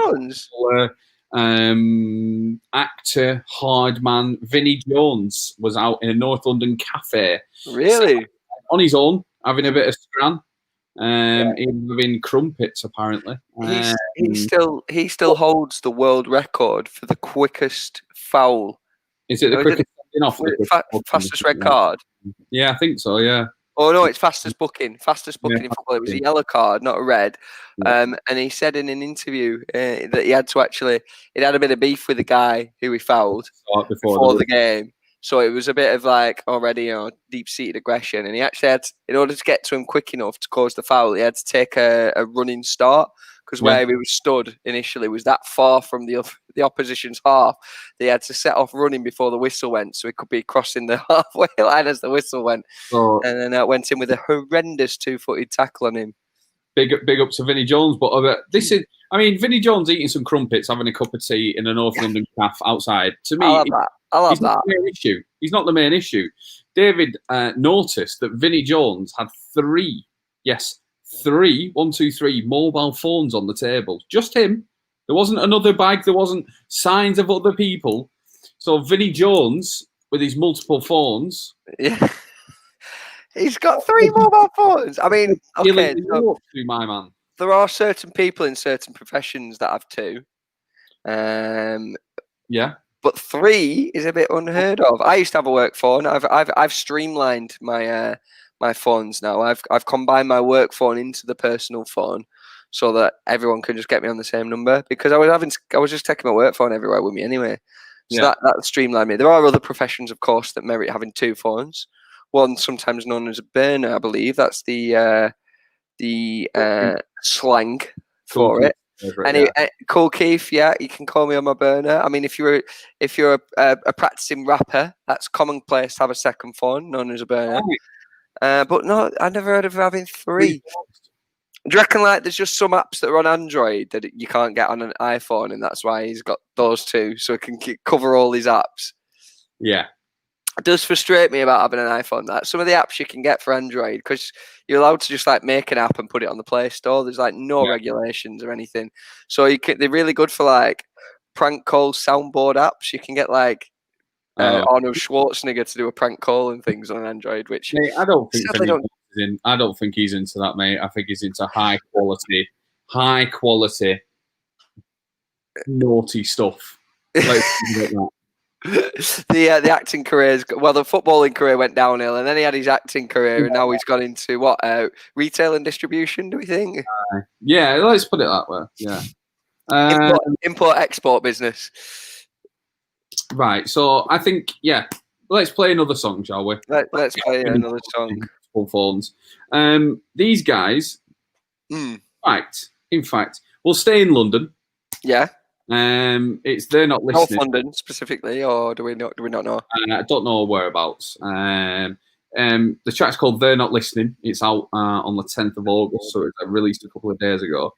actor, hard man. Vinnie Jones was out in a North London cafe, really on his own, having a bit of scran. He was having crumpets, apparently. He still holds the world record for the quickest foul. Is it the quickest fastest red card? Yeah, I think so. Yeah. Oh no, it's fastest booking in football. It was a yellow card, not a red. And he said in an interview that he had a bit of beef with the guy who he fouled before the game. So it was a bit of like already, deep-seated aggression. And he actually had, in order to get to him quick enough to cause the foul, he had to take a running start because where he was stood initially was that far from the opposition's half. They had to set off running before the whistle went, so he could be crossing the halfway line as the whistle went. And then went in with a horrendous 2-footed tackle on him. Big up to Vinnie Jones, but Vinnie Jones eating some crumpets, having a cup of tea in a North London cafe outside. To me, I love that. Not the main issue. He's not the main issue. David noticed that Vinnie Jones had three, 1, 2, 3 mobile phones on the table. Just him. There wasn't another bag. There wasn't signs of other people. So Vinnie Jones with his multiple phones. Yeah. He's got 3 mobile phones. I mean, okay. So my man. There are certain people in certain professions that have 2. But 3 is a bit unheard of. I used to have a work phone. I've streamlined my my phones now. I've combined my work phone into the personal phone so that everyone can just get me on the same number because I was just taking my work phone everywhere with me anyway. So that streamlined me. There are other professions, of course, that merit having 2 phones. One sometimes known as a burner, I believe. That's the slang for it. Cool Keith, you can call me on my burner. I mean, if you're a practicing rapper, that's commonplace to have a second phone known as a burner. But no, I never heard of having 3. Do you reckon there's just some apps that are on Android that you can't get on an iPhone, and that's why he's got those 2 so he can cover all his apps? Yeah. It does frustrate me about having an iPhone. That some of the apps you can get for Android, because you're allowed to just make an app and put it on the Play Store. There's no regulations or anything. So they're really good for prank call soundboard apps. You can get Arnold Schwarzenegger to do a prank call and things on Android. Which I don't think he's into that, mate. I think he's into high quality, naughty stuff. The acting career, well, the footballing career went downhill, and then he had his acting career, and now he's gone into what retail and distribution. Do we think Yeah, let's put it that way. Yeah. import export business? Right. So I think let's play another song, shall we? Let's play another song. Phones. These guys. Mm. Right. In fact, we'll stay in London. Yeah. They're not listening. North London specifically, or do we not know? I don't know whereabouts. The track's called "They're Not Listening." It's out on the 10th of August, so it's released a couple of days ago.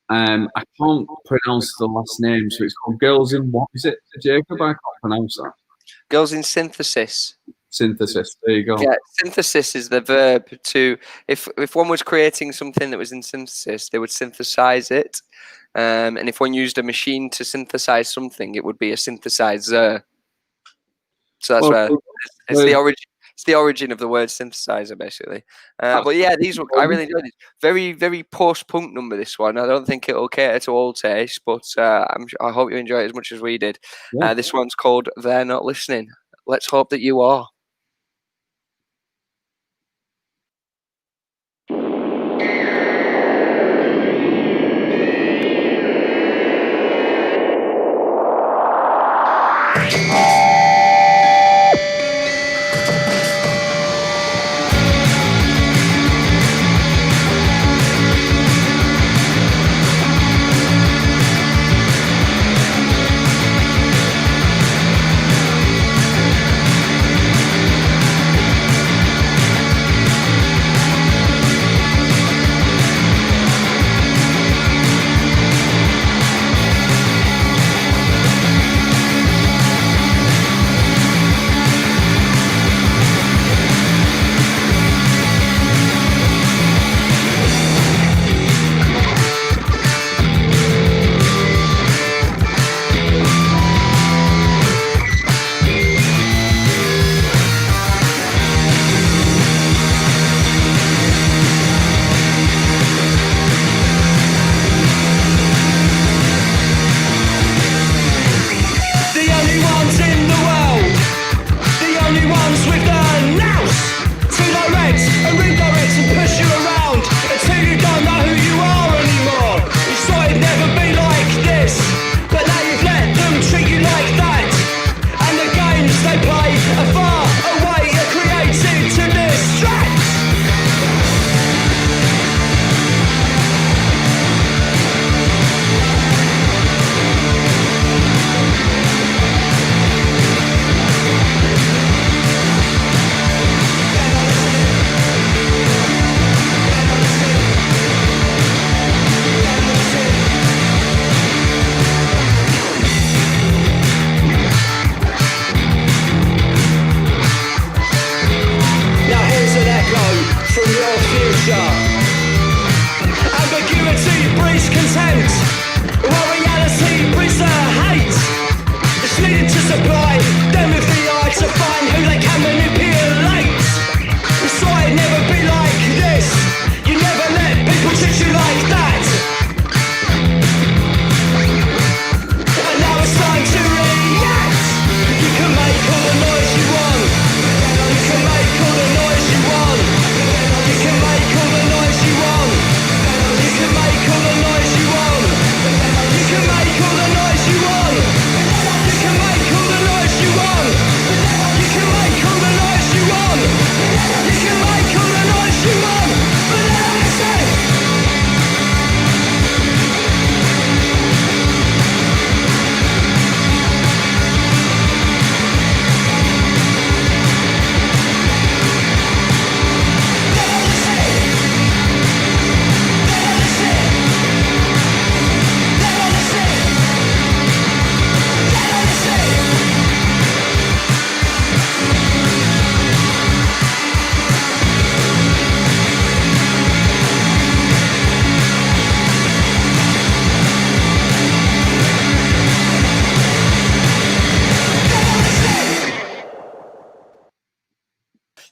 I can't pronounce the last name, so it's called "Girls in What Is It?" Jacob, I can't pronounce that. Girls in Synthesis. Synthesis. There you go. Yeah, synthesis is the verb to if one was creating something that was in synthesis, they would synthesize it. And if one used a machine to synthesize something, it would be a synthesizer. So that's where it's the origin. It's the origin of the word synthesizer, basically. But yeah, I really enjoyed it. Very, very post-punk number. This one. I don't think it'll cater to all tastes, but I hope you enjoy it as much as we did. Yeah. This one's called "They're Not Listening." Let's hope that you are.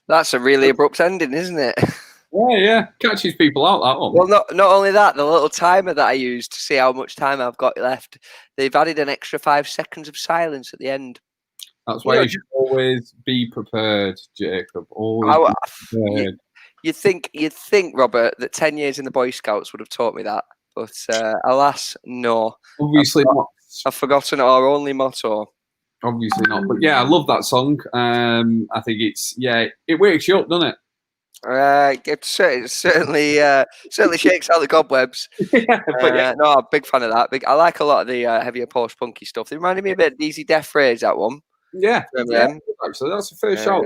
That's a really abrupt ending, isn't it? Yeah. Catches people out, that one. Well, not only that, the little timer that I used to see how much time I've got left, they've added an extra 5 seconds of silence at the end. That's You why know, you should always be prepared, Jacob. Always I, be you, prepared. you'd think, Robert, that 10 years in the Boy Scouts would have taught me that. But alas, no. Obviously not. I've forgotten our only motto. Obviously not. But yeah, I love that song. I think it wakes you up, doesn't it? It certainly shakes out the cobwebs. But yeah, No, I'm a big fan of that. I like a lot of the heavier post-punky stuff. They reminded me a bit of Easy Death Rays, that one. Remember them? actually, that's a fair shout.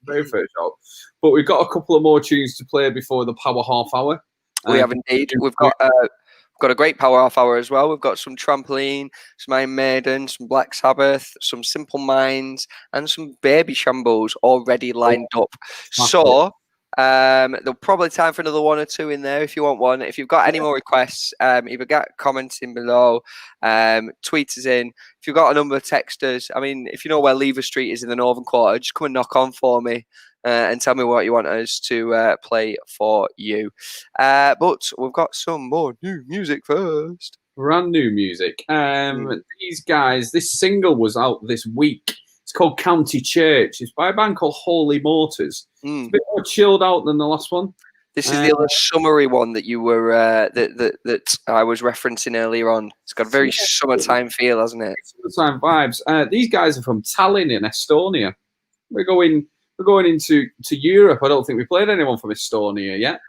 Very fair shout. But we've got a couple of more tunes to play before the power half hour. We have indeed. We've got a great power half hour as well. We've got some Trampoline, some Iron Maiden, some Black Sabbath, some Simple Minds, and some Baby Shambles already lined up. So there'll probably time for another one or two in there if you want one. If you've got any more requests, either get comments in below, tweet us in. If you've got a number, text us. I mean, if you know where Lever Street is in the Northern Quarter, just come and knock on for me. And tell me what you want us to play for you. But we've got some more new music first. Brand new music. These guys, this single was out this week. It's called County Church. It's by a band called Holy Motors. It's a bit more chilled out than the last one. This is the other summery one that you were that I was referencing earlier on. It's got a very summertime feel, hasn't it? Summertime vibes. These guys are from Tallinn in Estonia. We're going into Europe. I don't think we played anyone from Estonia yet.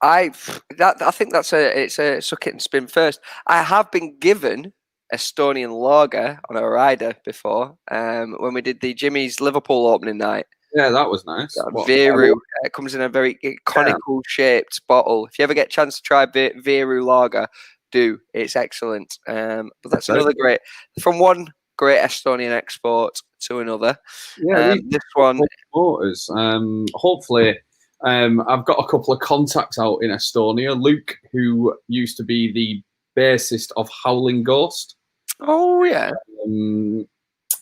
I think it's a suck it and spin first. I have been given Estonian lager on a rider before when we did the Jimmy's Liverpool opening night. Yeah, that was nice. Viru comes in a very conical shaped bottle. If you ever get a chance to try Viru lager, do. It's excellent. But that's another great from one great Estonian export to another. Yeah, this one. Motors. Hopefully, I've got a couple of contacts out in Estonia. Luke, who used to be the bassist of Howling Ghost. Oh yeah.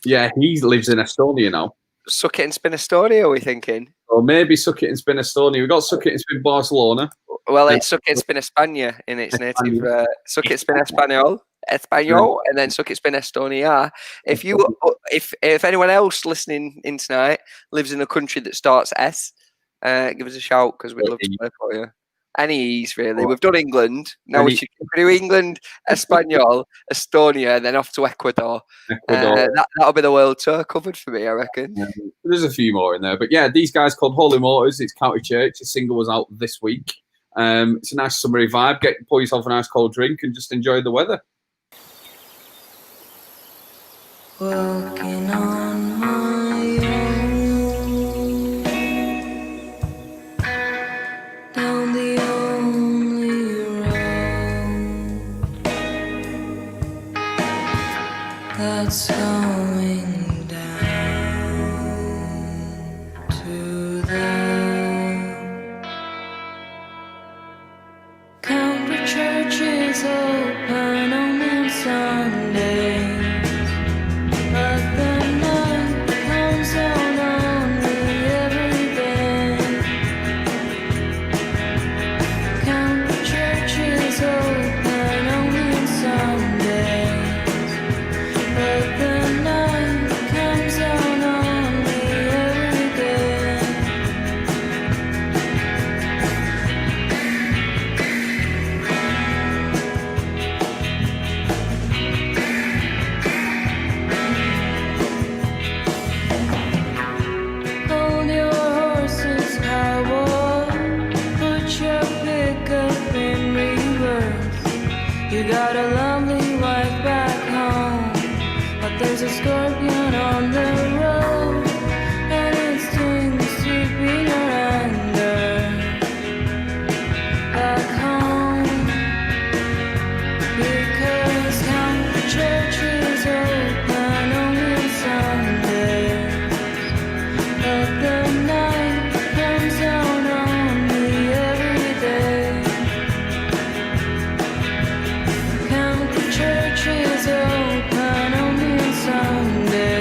Yeah, he lives in Estonia now. Suck it and spin Estonia, are we thinking? Or maybe Suck It and Spin Estonia. We've got Suck It and Spin Barcelona. Well, it's Suck It and Spin España in its native. Suck It Spin Español, and then Suck It Spin Estonia. If anyone else listening in tonight lives in a country that starts S, give us a shout because we'd love to play for you. Any E's really. We've done England. Now we should do England, Espanol, Estonia, and then off to Ecuador. That'll be the world tour covered for me, I reckon. There's a few more in there, but yeah, these guys called Holy Motors. It's County Church. The single was out this week. It's a nice summery vibe. Pour yourself a nice cold drink and just enjoy the weather. Walking on my own, down the only road that's going down to the country church is open only on Sunday. But the night comes down on me every day. Country church is open only on Sundays. But the night comes down on me every day. Hold your horses, cowboy. Put your pickup in reverse. You got a lovely wife back home, but there's a scorpion on the road, and it's doing the sweeping around back home. Because country church is open only on Sunday. But the night comes down on me every day. Country church is open only on Sunday.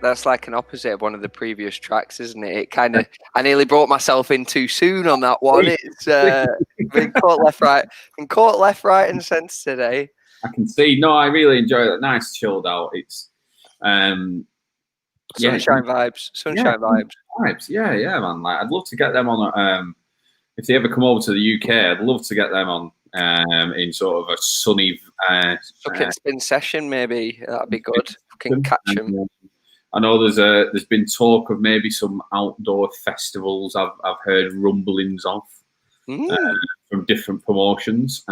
that's like an opposite of one of the previous tracks, isn't it? It kind of, I nearly brought myself in too soon on that one. It's been caught left, right, and centre today. I can see. No, I really enjoy it. Nice, chilled out. It's Sunshine vibes. Yeah, man. Like, I'd love to get them on. If they ever come over to the UK, I'd love to get them on in sort of a sunny. Suck it spin session, maybe that'd be good. Can catch them. I know there's been talk of maybe some outdoor festivals. I've heard rumblings of from different promotions,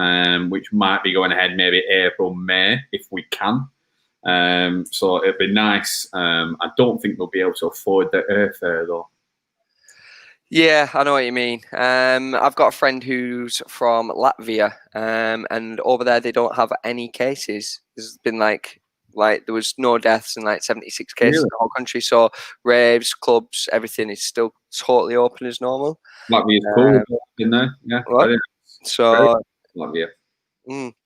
which might be going ahead maybe April, May if we can. So it'd be nice. I don't think they'll be able to afford the airfare though. Yeah, I know what you mean. I've got a friend who's from Latvia, and over there they don't have any cases. There's been like there was no deaths and like 76 cases in the whole country. So raves, clubs, everything is still totally open as normal. Latvia's cool, in there. Yeah. So Latvia.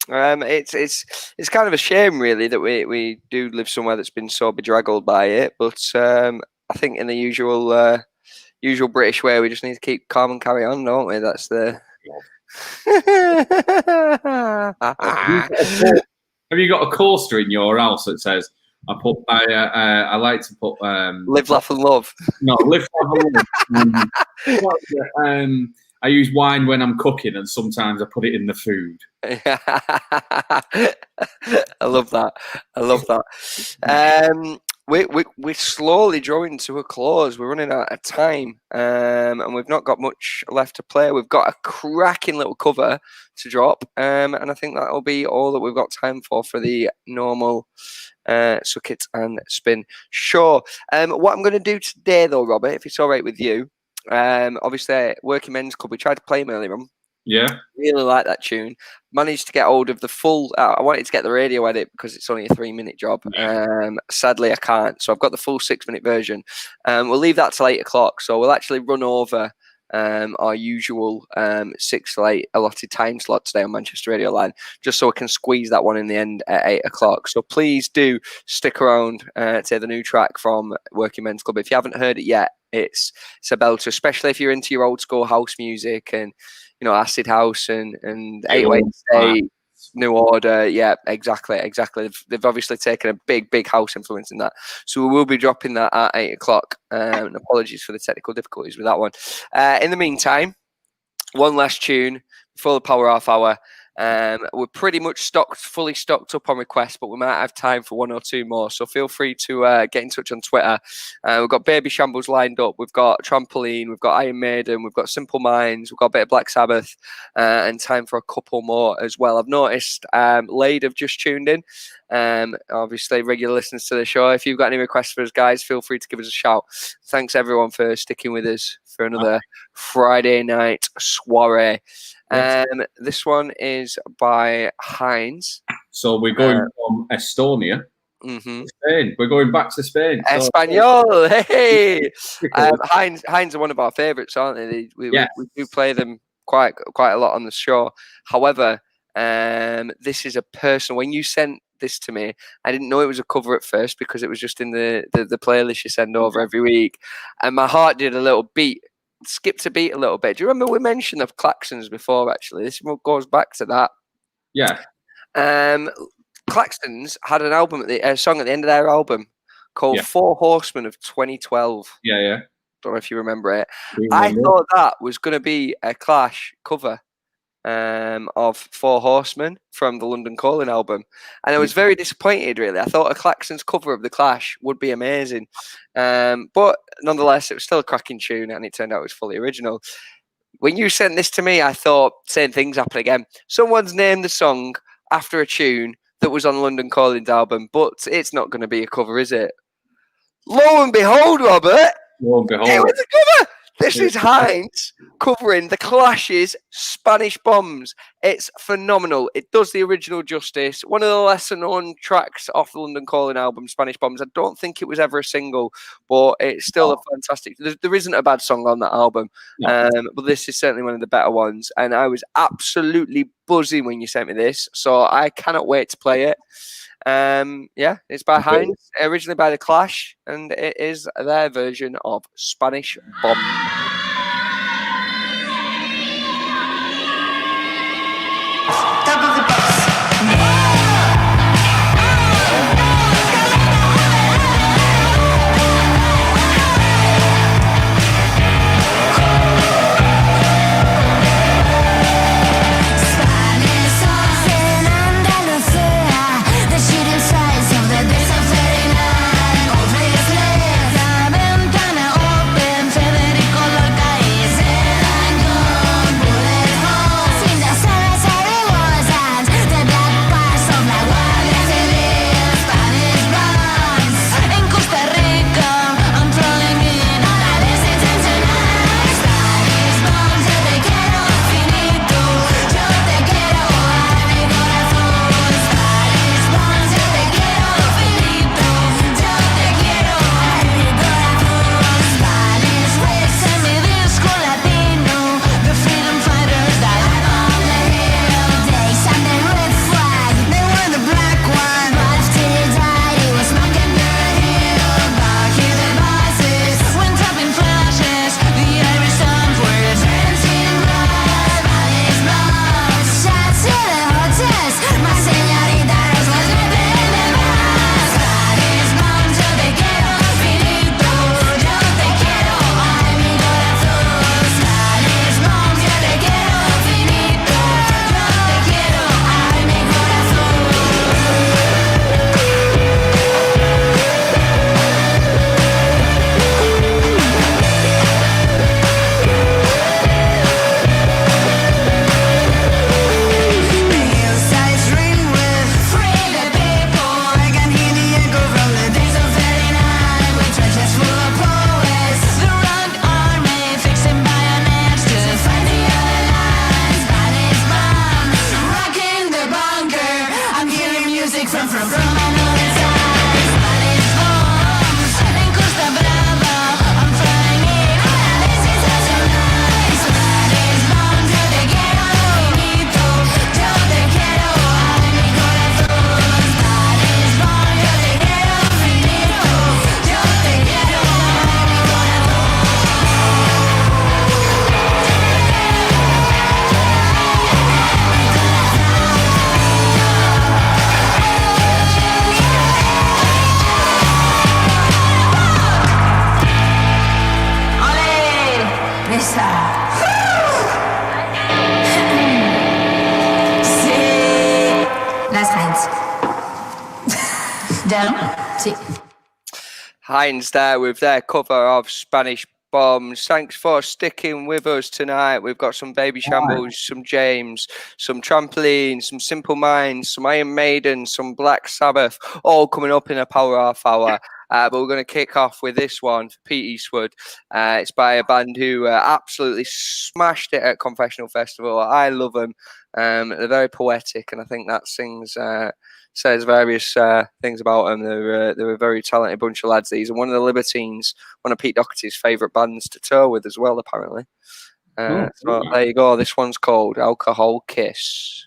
It's kind of a shame, really, that we do live somewhere that's been so bedraggled by it. But I think in the usual British way, we just need to keep calm and carry on, don't we? That's the. Have you got a coaster in your house that says I like to put live, laugh, and love? No, live, laugh, and love. I use wine when I'm cooking, and sometimes I put it in the food. I love that. We're slowly drawing to a close. We're running out of time, and we've not got much left to play. We've got a cracking little cover to drop, and I think that'll be all that we've got time for the normal Suck It and Spin show. What I'm going to do today, though, Robert, if it's all right with you, obviously, Working Men's Club, we tried to play him earlier on. Yeah. Really like that tune. Managed to get hold of the full. I wanted to get the radio edit because it's only a 3-minute job. Sadly, I can't. So I've got the full 6-minute version. We'll leave that till 8 o'clock. So we'll actually run over our usual 6 to 8 allotted time slot today on Manchester Radio Line, just so we can squeeze that one in the end at 8 o'clock. So please do stick around to hear the new track from Working Men's Club. If you haven't heard it yet, it's a belter, especially if you're into your old school house music and acid house and 8 Wednesday, New Order. Yeah, exactly. They've obviously taken a big house influence in that. So we will be dropping that at 8 o'clock. And apologies for the technical difficulties with that one. In the meantime, one last tune before the power half hour. We're pretty much fully stocked up on requests, but we might have time for 1 or 2 more. So feel free to get in touch on Twitter. We've got Baby Shambles lined up. We've got Trampoline. We've got Iron Maiden. We've got Simple Minds. We've got a bit of Black Sabbath, and time for a couple more as well. I've noticed Lade have just tuned in. Obviously, regular listeners to the show. If you've got any requests for us, guys, feel free to give us a shout. Thanks everyone for sticking with us for another Friday night soiree. This one is by Heinz. So we're going from Estonia to Spain. We're going back to Spain. Espanol, hey! Heinz are one of our favourites, aren't they? We do play them quite a lot on the show. However, this is a personal. When you sent this to me, I didn't know it was a cover at first because it was just in the playlist you send over every week, and my heart did a little beat. Skipped a beat a little bit. Do you remember we mentioned the Claxons before? Actually, this goes back to that. Yeah. Claxons had an album song at the end of their album called 4 Horsemen of 2012. Yeah. Don't know if you remember it. I thought that was going to be a Clash cover of 4 Horsemen from the London Calling album, and I was very disappointed. Really, I thought a Claxons cover of the Clash would be amazing, but nonetheless, it was still a cracking tune, and it turned out it was fully original. When you sent this to me, I thought same things happen again. Someone's named the song after a tune that was on London Calling's album, but it's not going to be a cover, is it? Lo and behold, Robert. Lo and behold. It was a cover. This is Heinz covering the Clash's Spanish Bombs. It's phenomenal. It does the original justice. One of the lesser known tracks off the London Calling album, Spanish Bombs. I don't think it was ever a single, but it's still a fantastic. There isn't a bad song on that album, but this is certainly one of the better ones. And I was absolutely buzzing when you sent me this, so I cannot wait to play it. Yeah, it's by Heinz, originally by The Clash, and it is their version of Spanish Bomb. Heinz there with their cover of Spanish Bombs. Thanks for sticking with us tonight. We've got some Baby Shambles, some James, some Trampoline, some Simple Minds, some Iron Maiden, some Black Sabbath, all coming up in a power half hour. But we're going to kick off with this one for Pete Eastwood. It's by a band who absolutely smashed it at Confessional Festival. I love them. They're very poetic, and I think that says various things about them. They're a very talented bunch of lads. These are one of the Libertines, one of Pete Doherty's favourite bands to tour with as well, apparently. So there you go. This one's called Alcohol Kiss.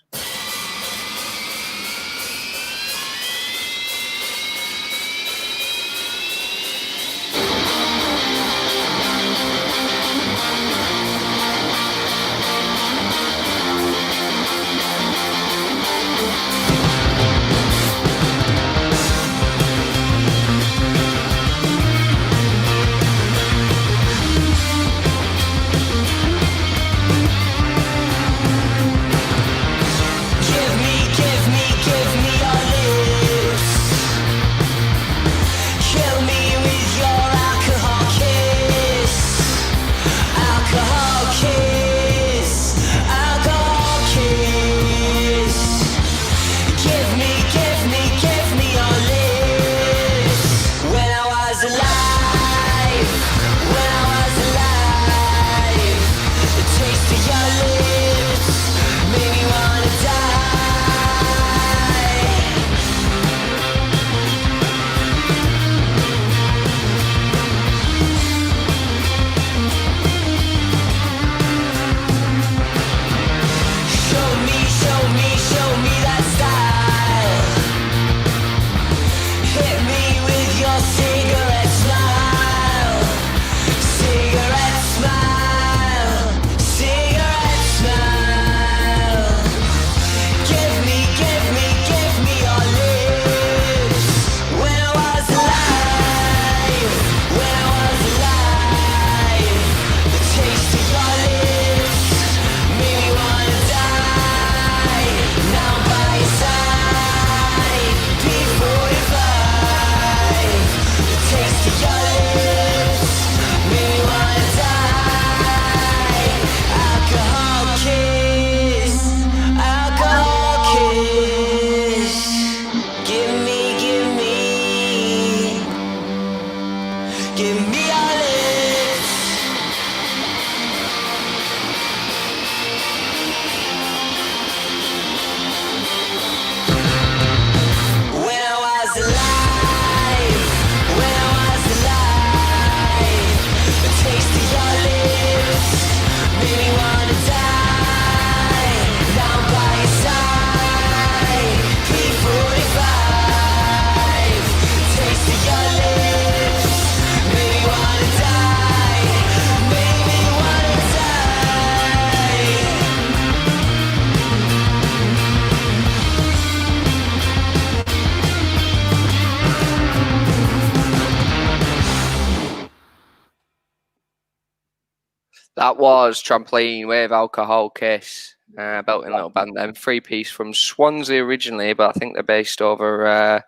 That was Trampoline with Alcohol Kiss. Belting little band then. 3-piece from Swansea originally, but I think they're based over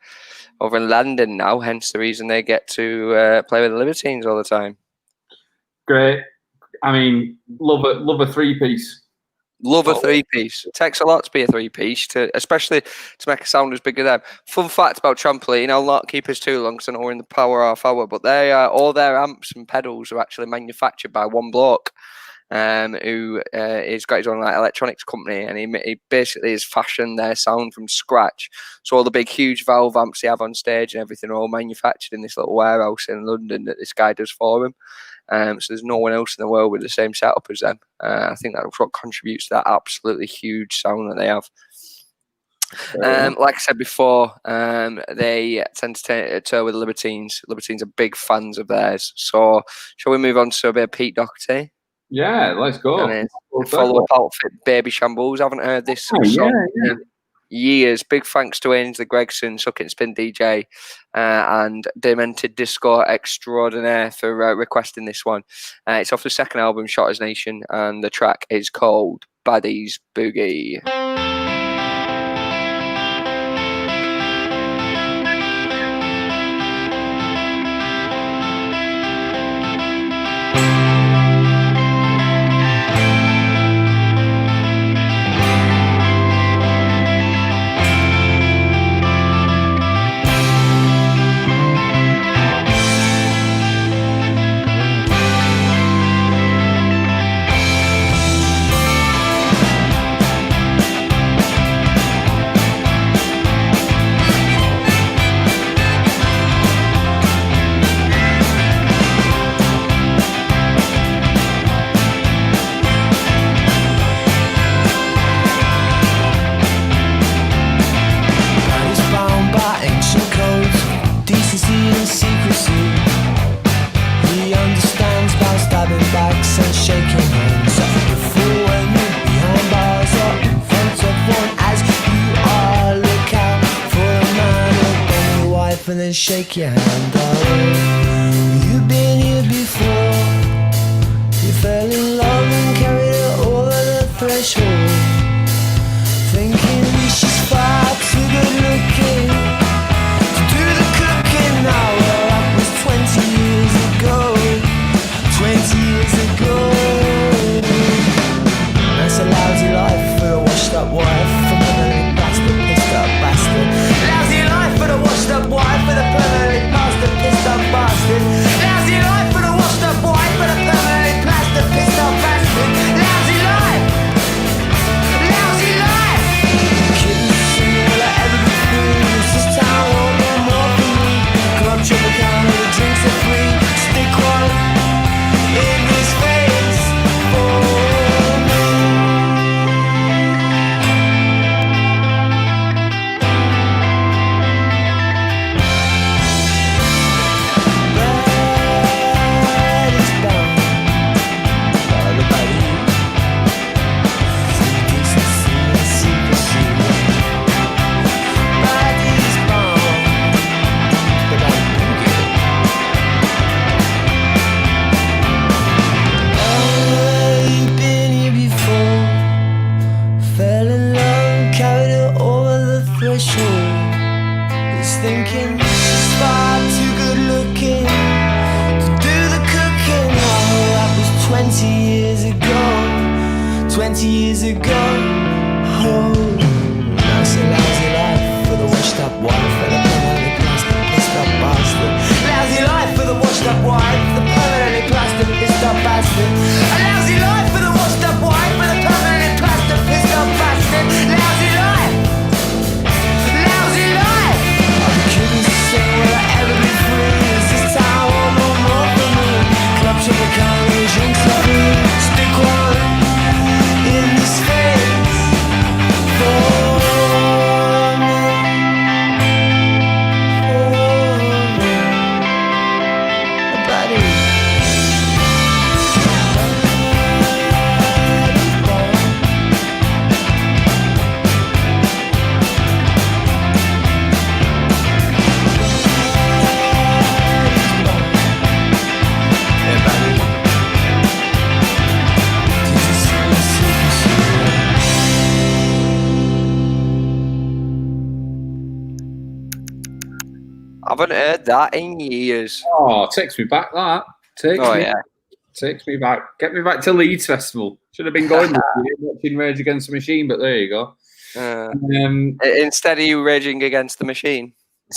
in London now, hence the reason they get to play with the Libertines all the time. Great. I mean, love a 3-piece. Love a 3-piece. It takes a lot to be a 3-piece, especially to make a sound as big as them. Fun fact about Trampoline, I'll not keep us too long because I know we're in the power half hour, but they all their amps and pedals are actually manufactured by one bloke who has got his own electronics company, and he basically has fashioned their sound from scratch. So all the big huge valve amps they have on stage and everything are all manufactured in this little warehouse in London that this guy does for him. So there's no one else in the world with the same setup as them. I think that's what contributes to that absolutely huge sound that they have. Like I said before, they tend to tour with the Libertines. Libertines are big fans of theirs. So shall we move on to a bit of Pete Doherty? Yeah, let's go. And then follow-up outfit, Baby Shambles. I haven't heard this song in years. Big thanks to Ainsley Gregson, Suck It and Spin DJ, and Demented Disco Extraordinaire for requesting this one. It's off the second album, Shotters Nation, and the track is called Baddies Boogie. Shake your hand, darling. You've been here before. You fell in love and carried it over the threshold, thinking she's far too good looking to do the cooking. Now, well, that was 20 years ago. 20 years ago. That's a lousy life for a washed up wife, for the permanently bastard, pissed up bastard. Lousy life for the washed up wife, for the permanently bastard, pissed up bastard. Lousy life for the washed up wife, for the permanently bastard, pissed up bastard. Lousy life. Lousy life. Kids singing will I ever be free? This is town, won't no more for me. Club Tropicana, the drinks are free. Stick one in this face for me. Bad is bound by the body. See decency and secrecy. Bad is bound by the boogie. Oh, you've been here before. Fell in love, carried it over the threshold. Is thinking she's far too good looking to do the cooking. Oh, that was 20 years ago. 20 years ago. Oh, that's a lousy life for the washed up wife, for the permanently plastic pissed up bastard. Lousy life for the washed up wife, the permanently plastic pissed up bastard. A lousy life for the washed up wife, for the permanently plastic pissed up bastard. Lousy life. Lousy life. I couldn't say will I ever be free. Is this town or no more for me? Clubs of the college, drinks are free. Stick one in this face for me. I haven't heard that in years. Oh, takes me back. That Yeah. takes me back. Get me back to Leeds Festival. Should have been going this year, watching Rage Against the Machine, but there you go. Instead of you raging against the machine.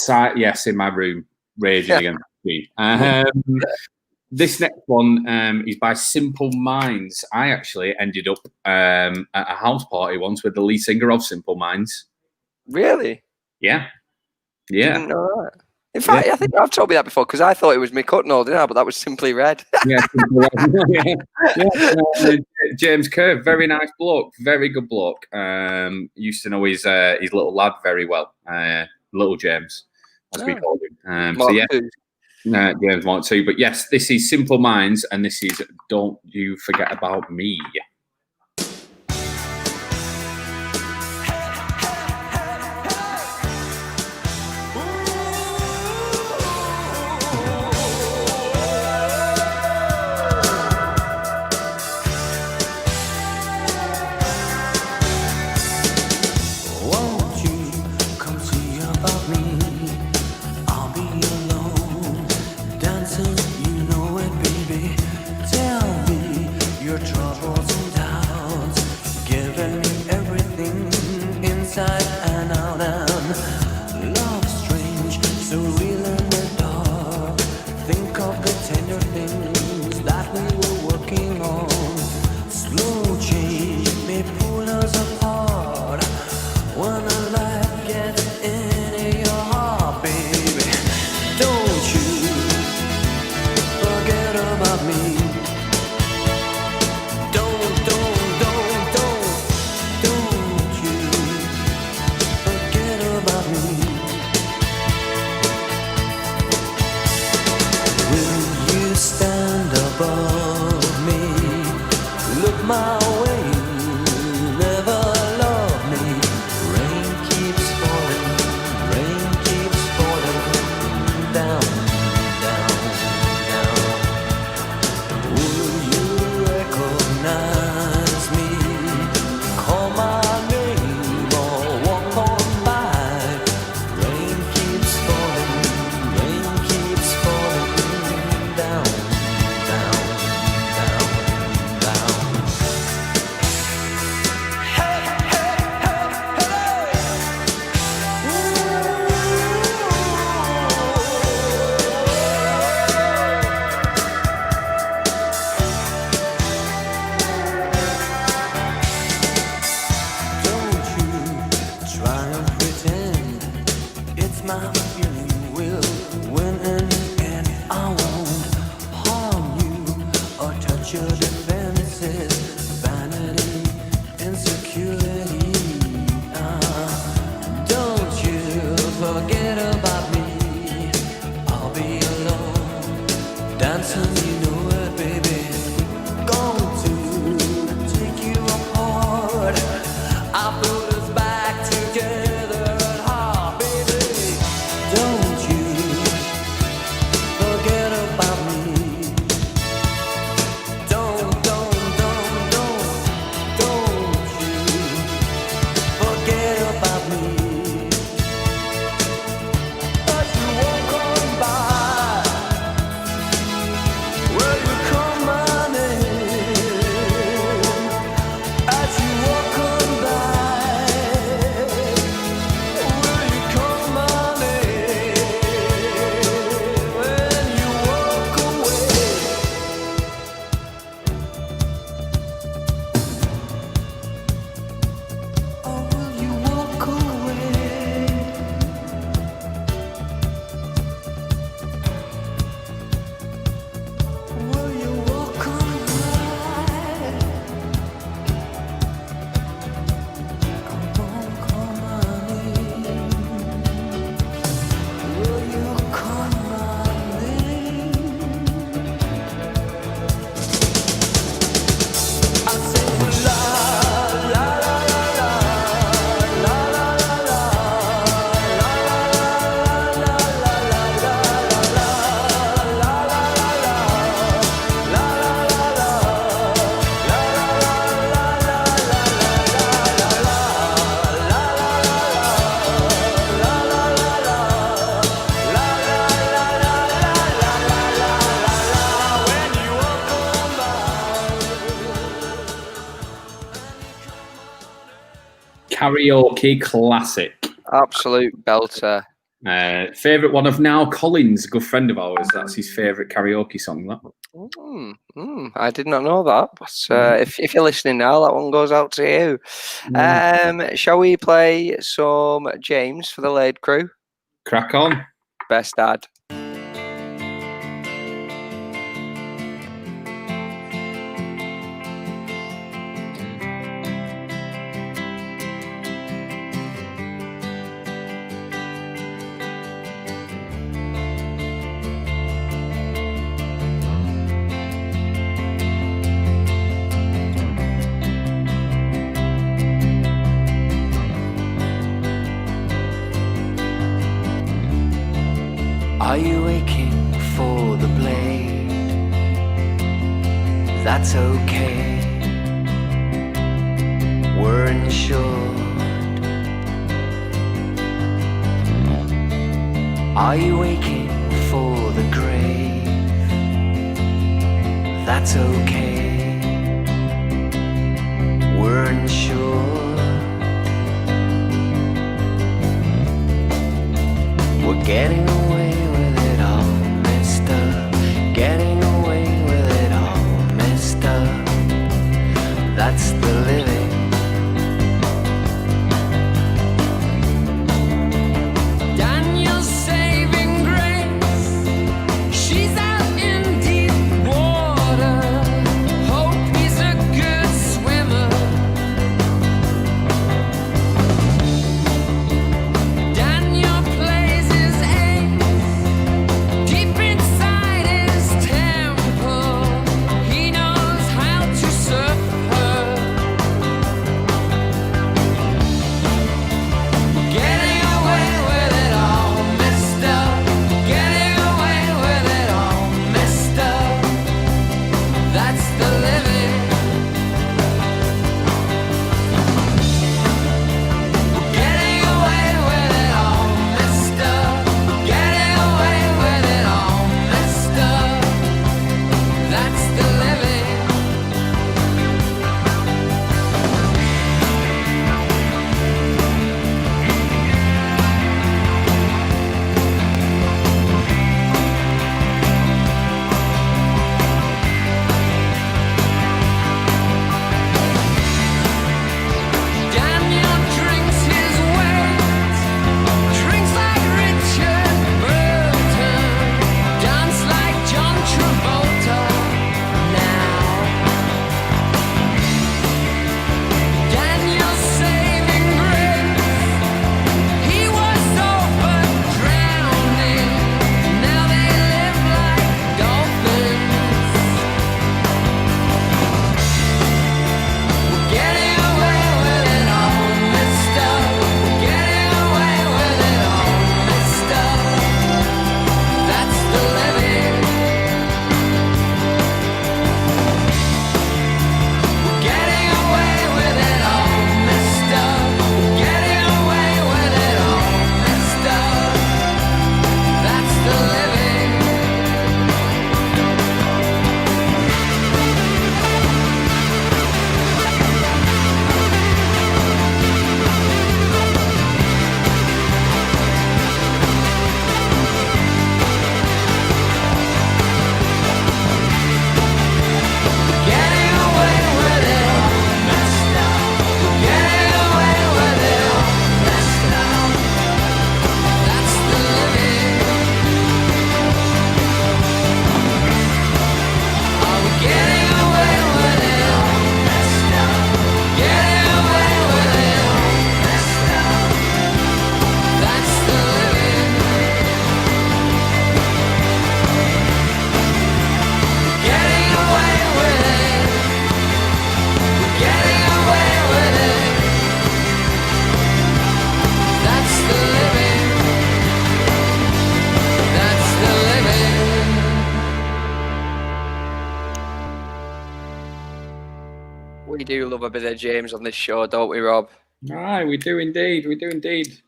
Yes, in my room, raging against the machine. This next one is by Simple Minds. I actually ended up at a house party once with the lead singer of Simple Minds. Really? Yeah. Didn't know that. In fact, I think I've told me that before because I thought it was Mick Hucknall, didn't I? But that was Simply Red. James Kerr, very nice bloke, very good bloke. Used to know his little lad very well, little James, as we called him. James Mark 2. But yes, this is Simple Minds, and this is Don't You Forget About Me. Troubles and karaoke classic. Absolute belter. Favourite one of Now Collins, a good friend of ours. That's his favourite karaoke song. That. I did not know that, but if you're listening now, that one goes out to you. Shall we play some James for the Laid Crew? Crack on. Best dad. Are you aching for the blade? That's okay. We're insured. Are you aching for the grave? That's okay. We're insured. We're getting away with it all, mister. Getting away with it all, mister. That's the living. Daniel's saving grace. She's out in deep water. Hope he's a good swimmer. Daniel plays his ace deep inside his temple. He knows how to surf her. Getting away with it all, mister. Getting away with it all, mister. That's the living. Getting away with it all, mister. Getting away with it all, mister. That's the living. Daniel drinks his weight, drinks like Richard Burton, dance like John Travolta now. Daniel's saving grace, he was over drowning, now they live like dolphins. Getting away with it all, mister. Getting away with it all, mister. That's the living. Getting away with it all, mister. Getting away with it all, mister. That's the living. Getting away with it all, mister. Getting away with it all, mister. That's the living. Are we getting away with it all, mister? Getting away with it all, mister. That's the living. Getting away with it. Getting away with it. That's the living. That's the living. We do love a bit of James on this show, don't we, Rob? Aye, we do indeed. We do indeed.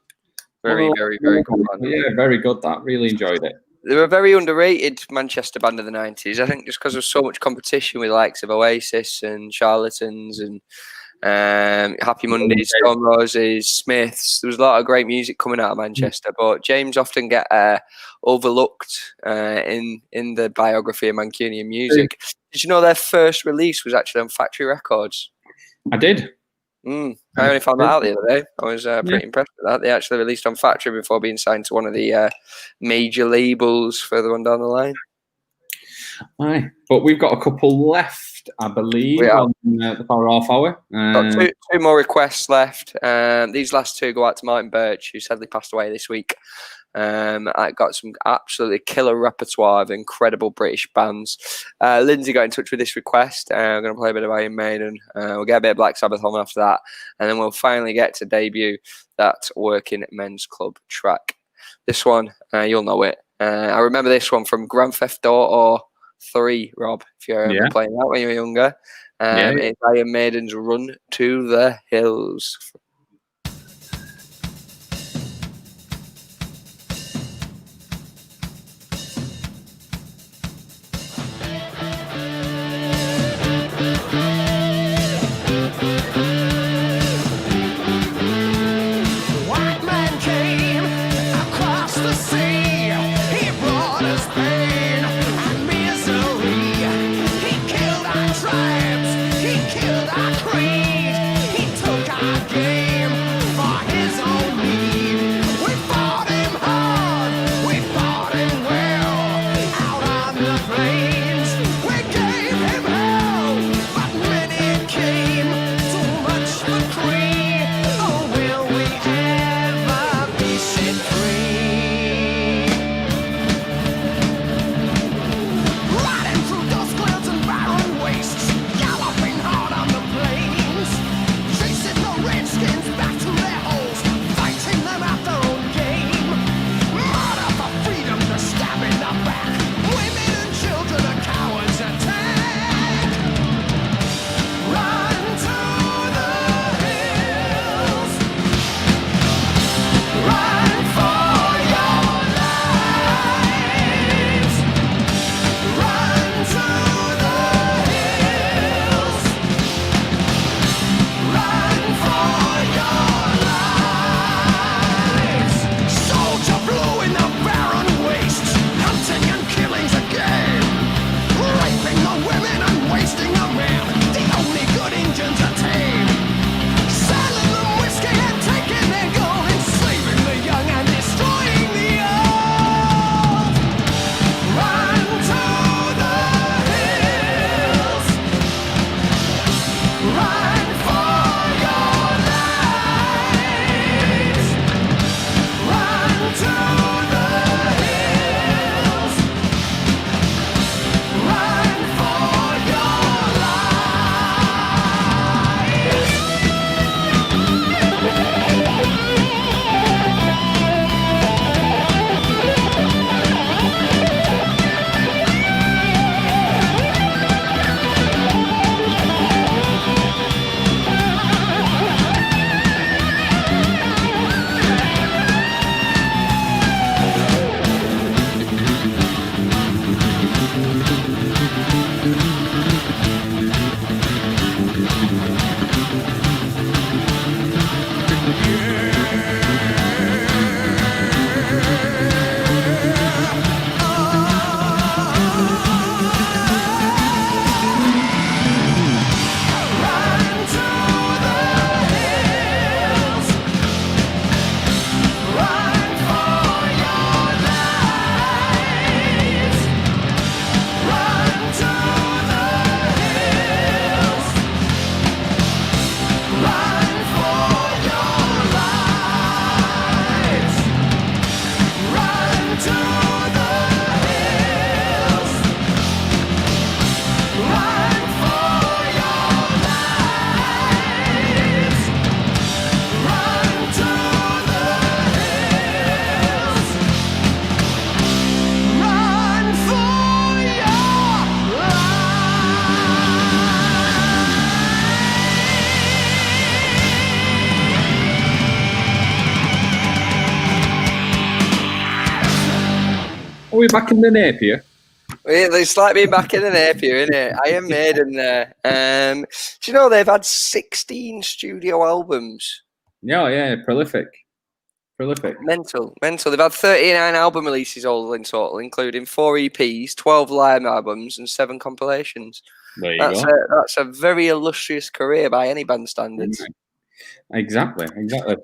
Very, Well, very, very good man. Yeah, very good. That really enjoyed it. They were a very underrated Manchester band of the 90s. I think just because there was so much competition with the likes of Oasis and Charlatans and Happy Mondays, Stone Roses, Smiths. There was a lot of great music coming out of Manchester, but James often get overlooked in the biography of Mancunian music. Did you know their first release was actually on Factory Records? I did. I only found that out the other day. I was pretty impressed with that. They actually released on Factory before being signed to one of the major labels further on down the line. Aye, but we've got a couple left, I believe, on the power half hour. Got two more requests left. These last two go out to Martin Birch, who sadly passed away this week. I got some absolutely killer repertoire of incredible British bands. Lindsay got in touch with this request. I'm going to play a bit of Iron Maiden. We'll get a bit of Black Sabbath on after that, and then we'll finally get to debut that Working Men's Club track. This one, you'll know it. I remember this one from Grand Theft Auto 3, Rob, if you remember playing that when you were younger. It's Iron Maiden's Run to the Hills. White man came across the sea. He brought us pain and misery. He killed our tribes. He killed our creed. He took our game for his own need. We fought him hard. We fought him well. Out on the plains, we gave him hell. But many came. Too much for creed. Oh, will we ever be set free? Riding through dust clouds and barren wastes, galloping hard on the plains, chasing the redskins back to their holes, fighting them at their own game. Murder for freedom, to stab in the back. Women and children are cowards attack. Run to the hills. Run for your lives. Run to the hills. Run for your lives. Soldier blue in the barren wastes, hunting and killing's a game. Raping the women and wasting the men, the only good Indians are tame. Selling them whiskey and taking their gold, enslaving the young and destroying the old. Run to the hills. Run for your lives. Run to the hills. Run for your Are we back in the Napier? It's like being back in an Napier, isn't it? Iron Maiden there. Do you know they've had 16 studio albums? Yeah, prolific. Mental. They've had 39 album releases all in total, including 4 EPs, 12 live albums, and 7 compilations. There you go. That's a very illustrious career by any band standards. Exactly.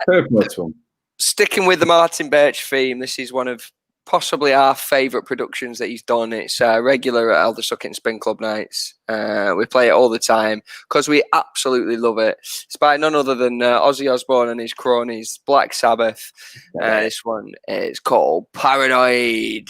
Perfect one. Sticking with the Martin Birch theme, this is one of possibly our favourite productions that he's done. It's regular at Elder Sucket and Spin Club nights. We play it all the time because we absolutely love it. It's by none other than Ozzy Osbourne and his cronies, Black Sabbath. This one is called Paranoid.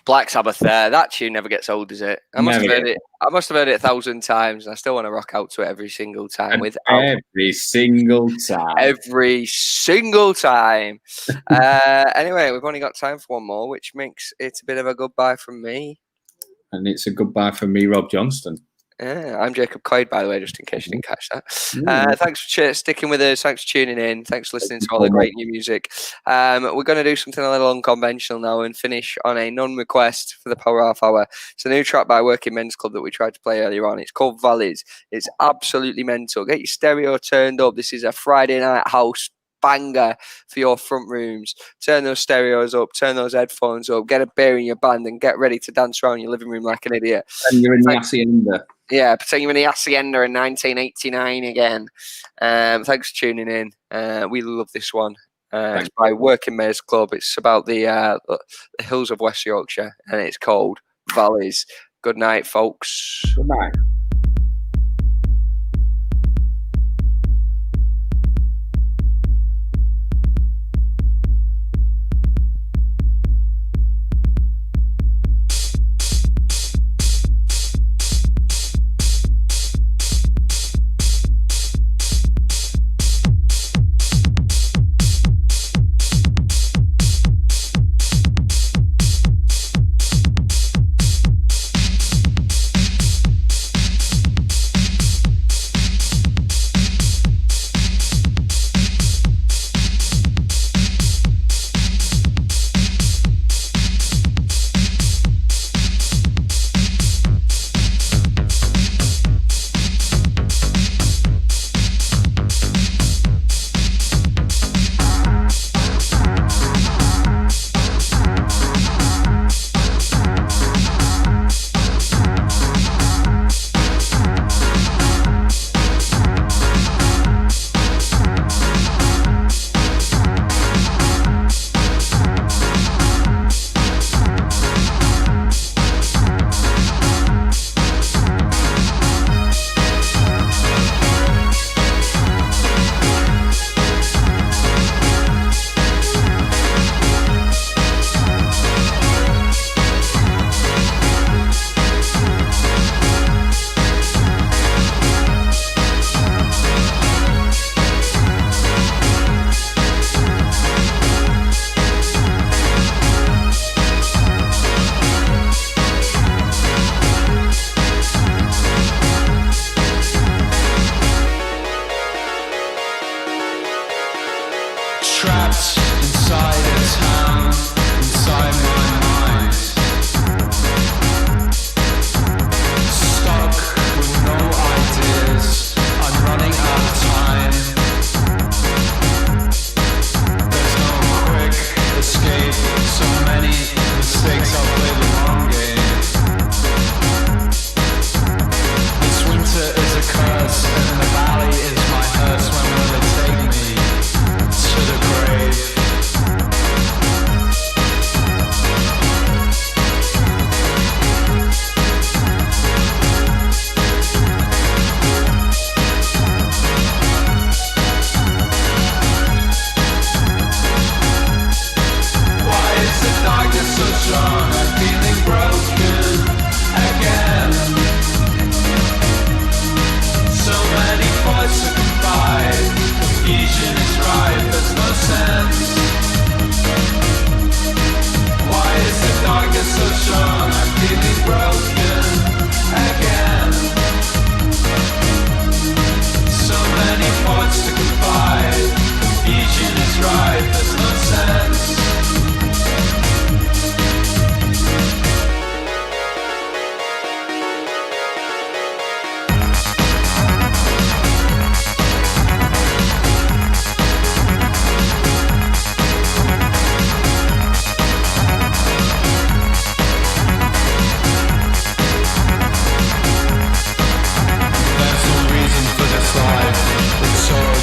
Black Sabbath there. That tune never gets old, does it? I must have heard it 1,000 times, and I still want to rock out to it every single time. Every single time. Anyway, we've only got time for one more, which makes it a bit of a goodbye from me. And it's a goodbye from me, Rob Johnston. I'm Jacob Coyd, by the way, just in case you didn't catch that. Thanks for sticking with us. Thanks for tuning in. Thanks for listening to all the great new music. We're going to do something a little unconventional now and finish on a non-request for the Power Half Hour. It's a new track by Working Men's Club that we tried to play earlier on. It's called Valleys. It's absolutely mental. Get your stereo turned up. This is a Friday night house banger for your front rooms. Turn those stereos up, turn those headphones up, get a beer in your band and get ready to dance around your living room like an idiot. And you're in the Hacienda. Yeah, pretend you're in the Hacienda in 1989 again. Thanks for tuning in. We love this one. It's by Working Men's Club. It's about the hills of West Yorkshire, and it's called Valleys. Good night, folks. Good night. sense. Why is the darkness so strong? I'm feeling broken again. So many parts to confide. Confusion is right, there's no sense.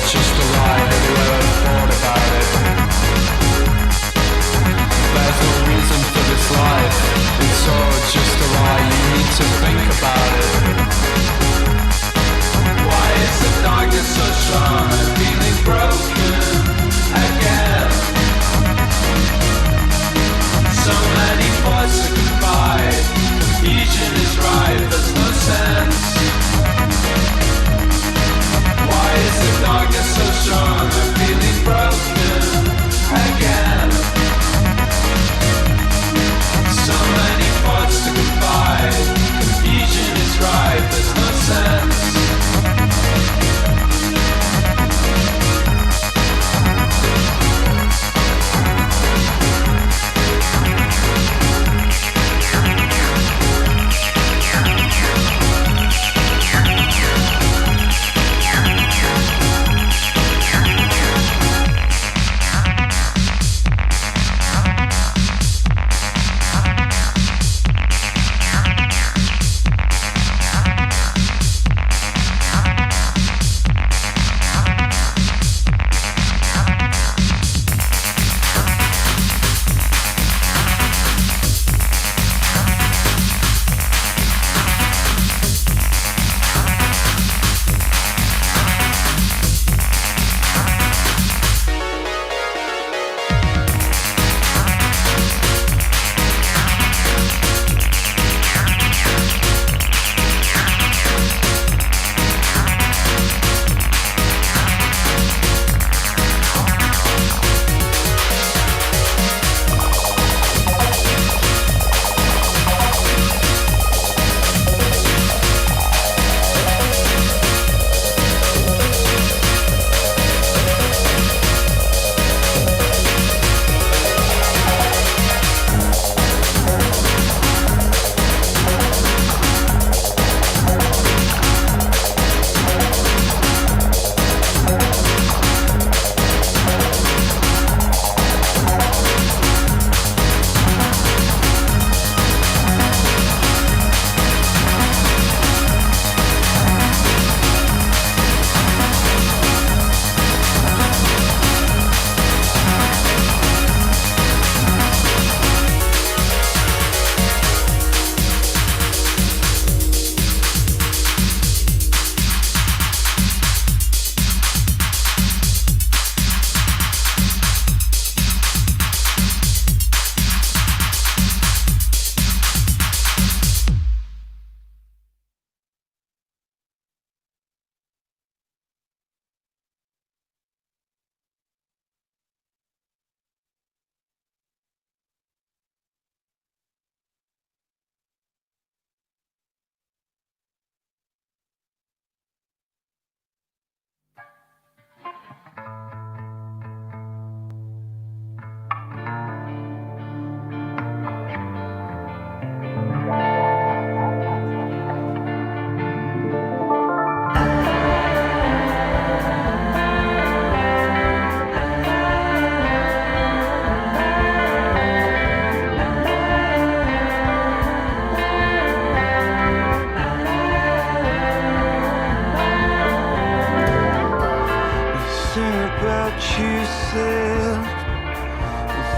Just a lie, have you ever thought about it? There's no reason for this life. It's all just a lie, you need to think about it. Why is the darkness so strong? I'm feeling broken again. So many parts to confide. Confusion is right, there's no sense. Why is the darkness so strong? I'm feeling broken again. So many parts to confide. Confusion is right, there's no sense.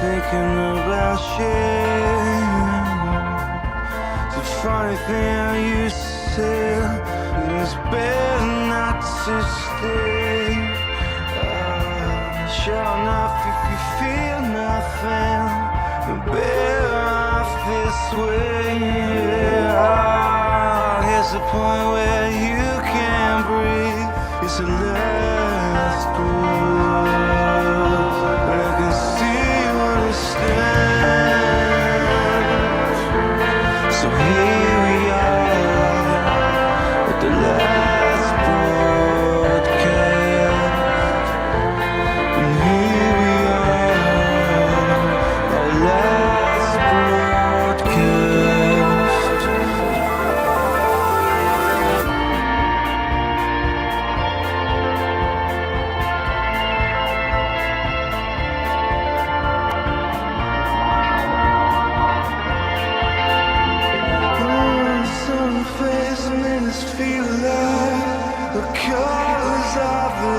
thinking about shame. It's a funny thing you said, it's better not to stay. Sure enough, if you feel nothing, you're better off this way. Here's the point where you can't breathe. It's the last word.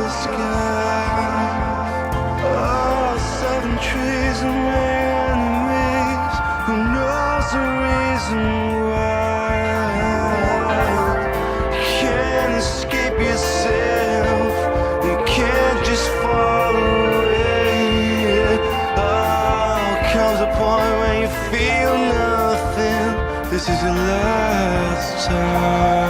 the sky. Oh, southern trees are my enemies. Who knows the reason why? You can't escape yourself. You can't just fall away. Oh, comes a point when you feel nothing. This is your last time.